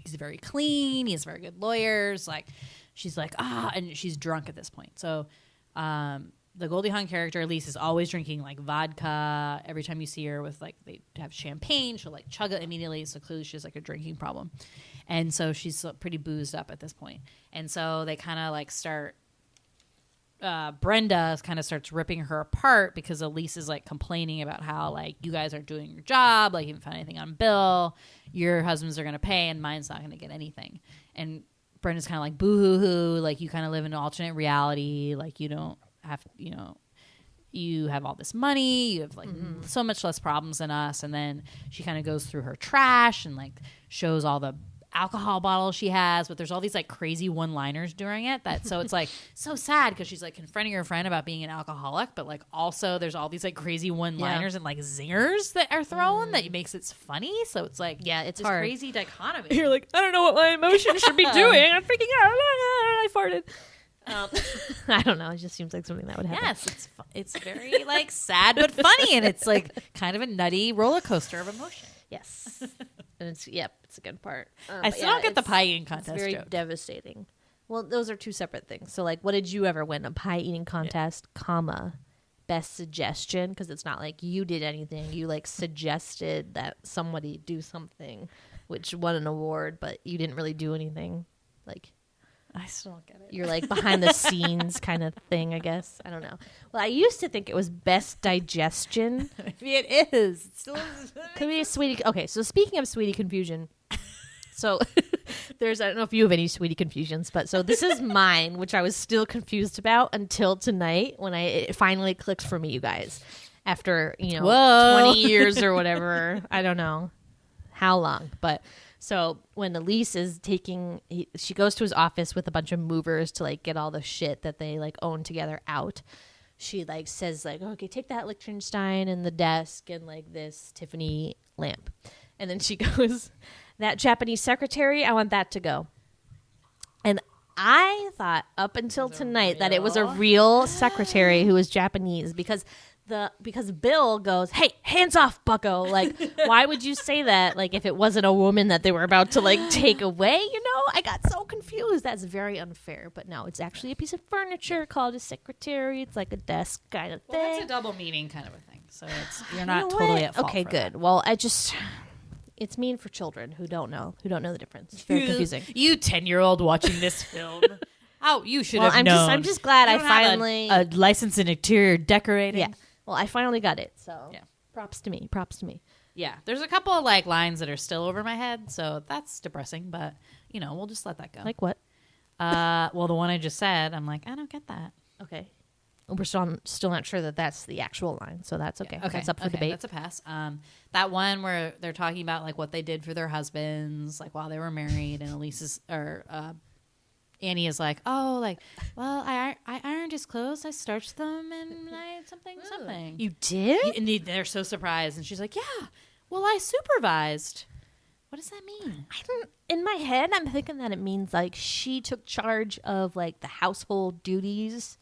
He's very clean. He has very good lawyers. Like, she's like, and she's drunk at this point. So, the Goldie Hawn character, Elise, is always drinking like vodka. Every time you see her with like, they have champagne, she'll like chug it immediately. So clearly she has like a drinking problem. And so she's pretty boozed up at this point. And so they kind of like start, Brenda kind of starts ripping her apart because Elise is like complaining about how like you guys aren't doing your job, like you haven't found anything on Bill, your husbands are going to pay and mine's not going to get anything. And Brenda's kind of like, boo-hoo-hoo, like you kind of live in an alternate reality, like you don't have, you have all this money, you have like so much less problems than us. And then she kind of goes through her trash and like shows all the alcohol bottles she has, but there's all these like crazy one-liners during it that so it's like so sad because she's like confronting her friend about being an alcoholic, but like also there's all these like crazy one-liners and like zingers that are thrown that makes it funny. So it's like it's this hard. crazy dichotomy. You're like, I don't know what my emotions should be doing. I'm freaking out. I farted. I don't know. It just seems like something that would happen. Yes, it's very like sad but funny, and it's like kind of a nutty roller coaster of emotion. Yes. And it's a good part. I still don't get the pie eating contest It's very joke. devastating. Well, those are two separate things. So, like, what did you ever win? A pie eating contest, best suggestion? Because it's not like you did anything. You, like, suggested that somebody do something, which won an award, but you didn't really do anything. Like, I still don't get it. you're, like, behind the scenes kind of thing, I guess. I don't know. Well, I used to think it was best digestion. Maybe it is. It still is. Could be a sweetie. Okay, so speaking of sweetie confusion, so I don't know if you have any sweetie confusions, but so this is mine, which I was still confused about until tonight when it finally clicked for me, you guys. After, 20 years or whatever. I don't know how long, but so when Elise is she goes to his office with a bunch of movers to like get all the shit that they like own together out. She like says like, okay, take that Liechtenstein and the desk and like this Tiffany lamp. And then she goes, that Japanese secretary, I want that to go. I thought up until tonight that it was a real secretary who was Japanese because Bill goes, "Hey, hands off, bucko." Like, why would you say that? Like, if it wasn't a woman that they were about to like take away, you know? I got so confused. That's very unfair. But no, it's actually a piece of furniture called a secretary. It's like a desk kind of thing. Well, that's a double meaning kind of a thing. So you're not totally at fault. Okay, for good. That. Well, it's mean for children who don't know the difference. It's very confusing. You 10-year-old watching this film. Oh, you should have known. I'm just glad you I don't have finally a license in interior decorating. Yeah. Well, I finally got it. So yeah. Props to me. Yeah. There's a couple of like lines that are still over my head, so that's depressing. But we'll just let that go. Like what? Well, the one I just said, I'm like, I don't get that. Okay. We're still not sure that that's the actual line, so that's okay. Yeah. Okay. That's up for debate. That's a pass. That one where they're talking about like what they did for their husbands, like while they were married, and Annie is like, oh, like, well, I ironed his clothes, I starched them, and I something. You did? And they're so surprised, and she's like, yeah, well, I supervised. What does that mean? In my head, I'm thinking that it means like she took charge of like the household duties.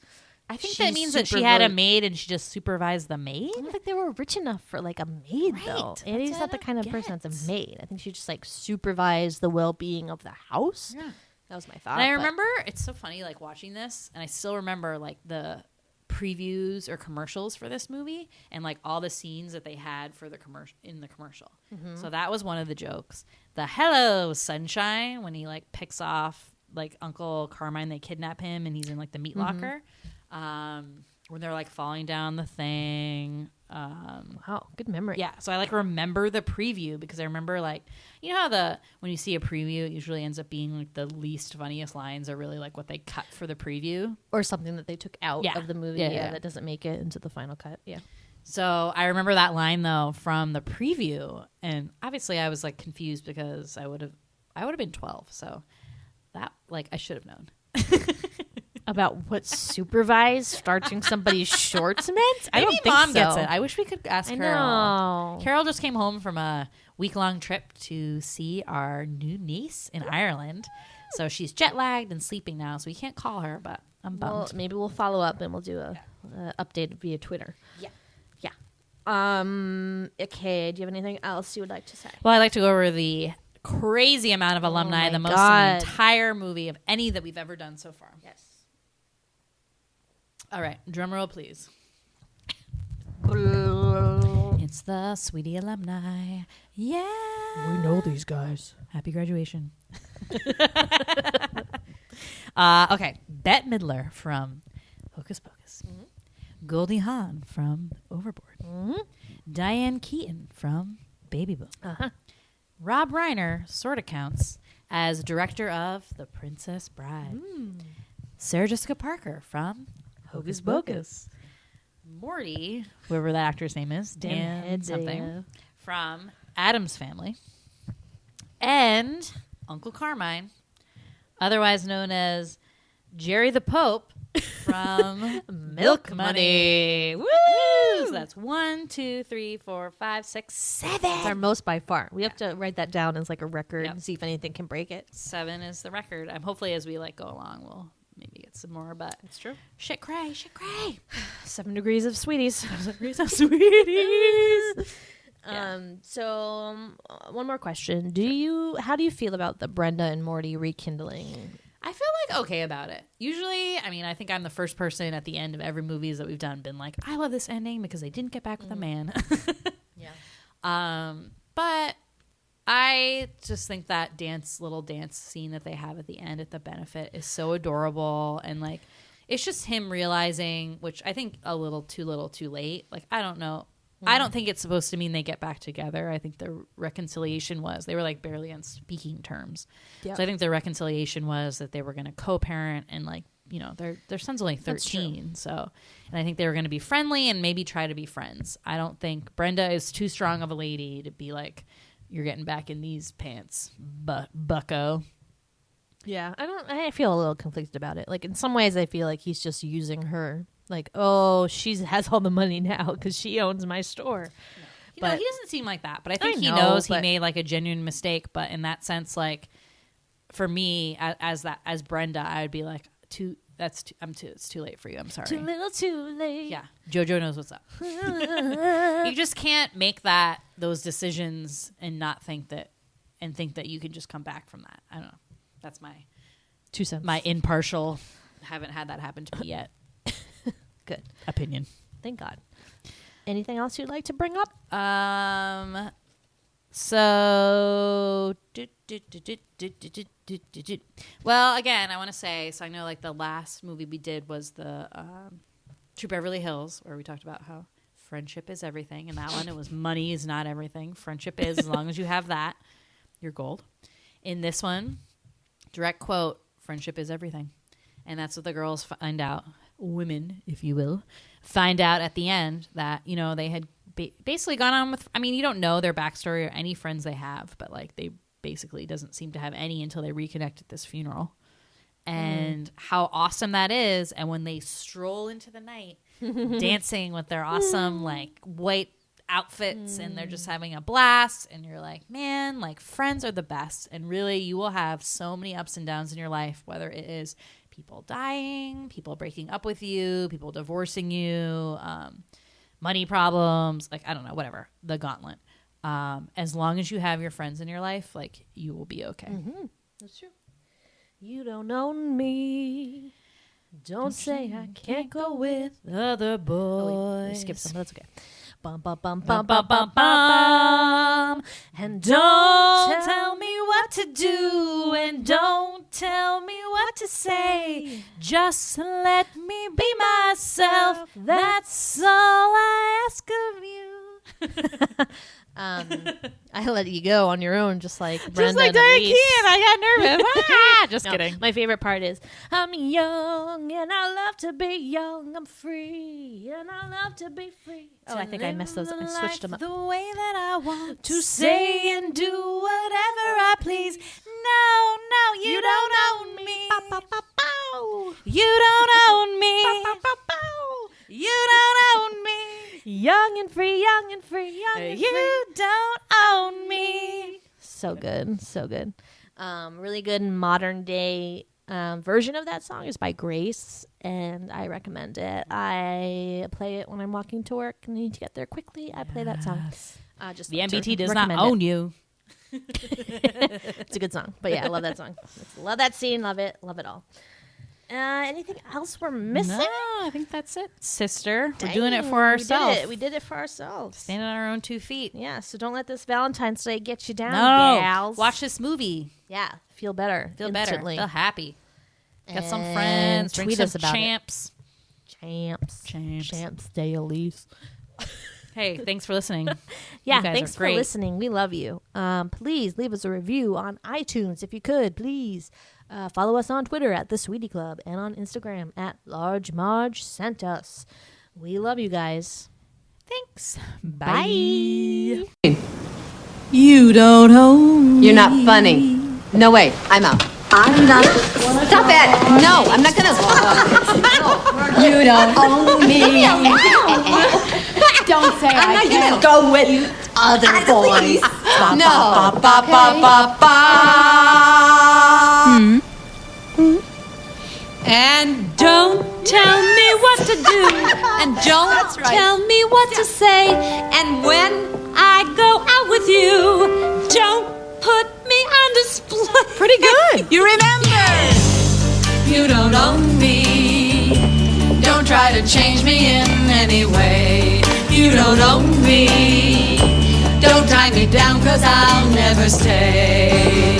I think that means that she had a maid and she just supervised the maid. I don't think they were rich enough for like a maid though. Annie's not the kind of get. person that's a maid. I think she just like supervised the well-being of the house. Yeah. That was my thought. And I remember, it's so funny like watching this, and I still remember like the previews or commercials for this movie and like all the scenes that they had for the commercial in the commercial. Mm-hmm. So that was one of the jokes. The hello sunshine, when he like picks off like Uncle Carmine, they kidnap him and he's in like the meat locker. When they're like falling down the thing. Wow, good memory. Yeah, so I like remember the preview because I remember like, you know how when you see a preview, it usually ends up being like the least funniest lines are really like what they cut for the preview. Or something that they took out of the movie that doesn't make it into the final cut. Yeah. So I remember that line though from the preview, and obviously I was like confused because I would have been 12, so that like I should have known. About what supervised starching somebody's shorts meant? I don't think Mom so. gets it. I wish we could ask Carol. Know. Carol just came home from a week-long trip to see our new niece in Ireland. So she's jet-lagged and sleeping now, so we can't call her, but I'm bummed. Well, maybe we'll follow up and we'll do a update via Twitter. Yeah. Okay, do you have anything else you would like to say? Well, I'd like to go over the crazy amount of alumni, the most in the entire movie of any that we've ever done so far. Yes. All right, drum roll, please. It's the Sweetie alumni. Yeah. We know these guys. Happy graduation. Okay, Bette Midler from Hocus Pocus. Mm-hmm. Goldie Hawn from Overboard. Mm-hmm. Diane Keaton from Baby Boom. Uh-huh. Rob Reiner sort of counts as director of The Princess Bride. Sarah Jessica Parker from Hocus Pocus. Morty, whoever that actor's name is, Dan something, from Addams Family. And Uncle Carmine, otherwise known as Jerry the Pope from Milk Money. Woo! So that's 1, 2, 3, 4, 5, 6, 7. It's our most by far. We have to write that down as like a record and see if anything can break it. 7 is the record. Hopefully as we like go along, we'll maybe get some more, but it's true. Shit cray. 7 degrees of sweeties. 7 degrees of sweeties. So one more question. How do you feel about the Brenda and Morty rekindling? I feel like okay about it. Usually, I mean, I think I'm the first person at the end of every movies that we've done been like, I love this ending because they didn't get back with a man. Yeah. But I just think that little dance scene that they have at the end at the benefit is so adorable, and like it's just him realizing, which I think a little too late. Like I don't know. I don't think it's supposed to mean they get back together. I think the reconciliation was they were like barely on speaking terms. Yep. So I think the reconciliation was that they were going to co-parent, and like, you know, their son's only 13. So, and I think they were going to be friendly and maybe try to be friends. I don't think Brenda is too strong of a lady to be like, you're getting back in these pants, bucko. Yeah, I feel a little conflicted about it. Like in some ways I feel like he's just using her. Like, oh, she has all the money now because she owns my store. No. But he doesn't seem like that. But I think he knows he made like a genuine mistake. But in that sense, like for me, as Brenda, I would be like, it's too late for you. I'm sorry. Too little, too late. Yeah, JoJo knows what's up. You just can't make those decisions and not think that you can just come back from that. I don't know. That's my 2 cents. My impartial, haven't had that happen to me yet. Good opinion. Thank God. Anything else you'd like to bring up? So, well, again, I want to say, so I know like the last movie we did was the True Beverly Hills, where we talked about how friendship is everything. And that one, it was money is not everything. Friendship is, as long as you have that, you're gold. In this one, direct quote, friendship is everything. And that's what the girls find out, women, if you will, find out at the end that, you know, they had basically gone on with, I mean, you don't know their backstory or any friends they have, but like they basically doesn't seem to have any until they reconnect at this funeral. And how awesome that is. And when they stroll into the night dancing with their awesome like white outfits and they're just having a blast, and you're like, man, like friends are the best. And really you will have so many ups and downs in your life, whether it is people dying, people breaking up with you, people divorcing you, money problems, like I don't know, whatever, the gauntlet. As long as you have your friends in your life, like you will be okay. That's true. You don't own me. Don't say I can't go with other boys. Oh, wait, we skipped some, but that's okay. Bum, bum, bum, bum, bum, bum, bum. And don't tell me what to do, and don't tell me what to say. Just let me be myself. That's all I ask of you. I let you go on your own, just like Brenda. Just like Diane Keaton. I got nervous. Just kidding. My favorite part is, I'm young and I love to be young. I'm free and I love to be free. Oh, I think I messed those. I switched them up. The way that I want to say and do whatever I please. No, you don't own me. You don't own me. You don't own me. Young and free, young and free, young and free. You don't own me. So good, so good. Really good modern day version of that song is by Grace, and I recommend it. I play it when I'm walking to work and I need to get there quickly. I play that song. Just the MBT does not own you. It's a good song, but yeah, I love that song. Love that scene. Love it all. Anything else we're missing? No, I think that's it. Sister, Dang, we're doing it for ourselves. We did it for ourselves. Stand on our own 2 feet. Yeah, so don't let this Valentine's Day get you down, No, gals. watch this movie. Yeah, feel better. Feel instantly. better. Feel happy. Got some And friends. Drink tweet some us about champs. Champs Day Elise. Hey, thanks for listening. Yeah, you guys thanks are great. for listening. We love you. Please leave us a review on iTunes if you could, please. Follow us on Twitter at The Sweetie Club and on Instagram at Large Marge Sent Us. We love you guys. Thanks. Bye. You don't own me. You're not funny. No, wait, I'm out. I'm not. Stop it! No, I'm not gonna. You don't own me. Don't say I'm not gonna go with you other boys. No. And don't tell me what to do, and don't tell me what to say. And when I go out with you, don't put me on display. Pretty good. You remember? You don't own me. Don't try to change me in any way. You don't own me. Don't tie me down, 'cause I'll never stay.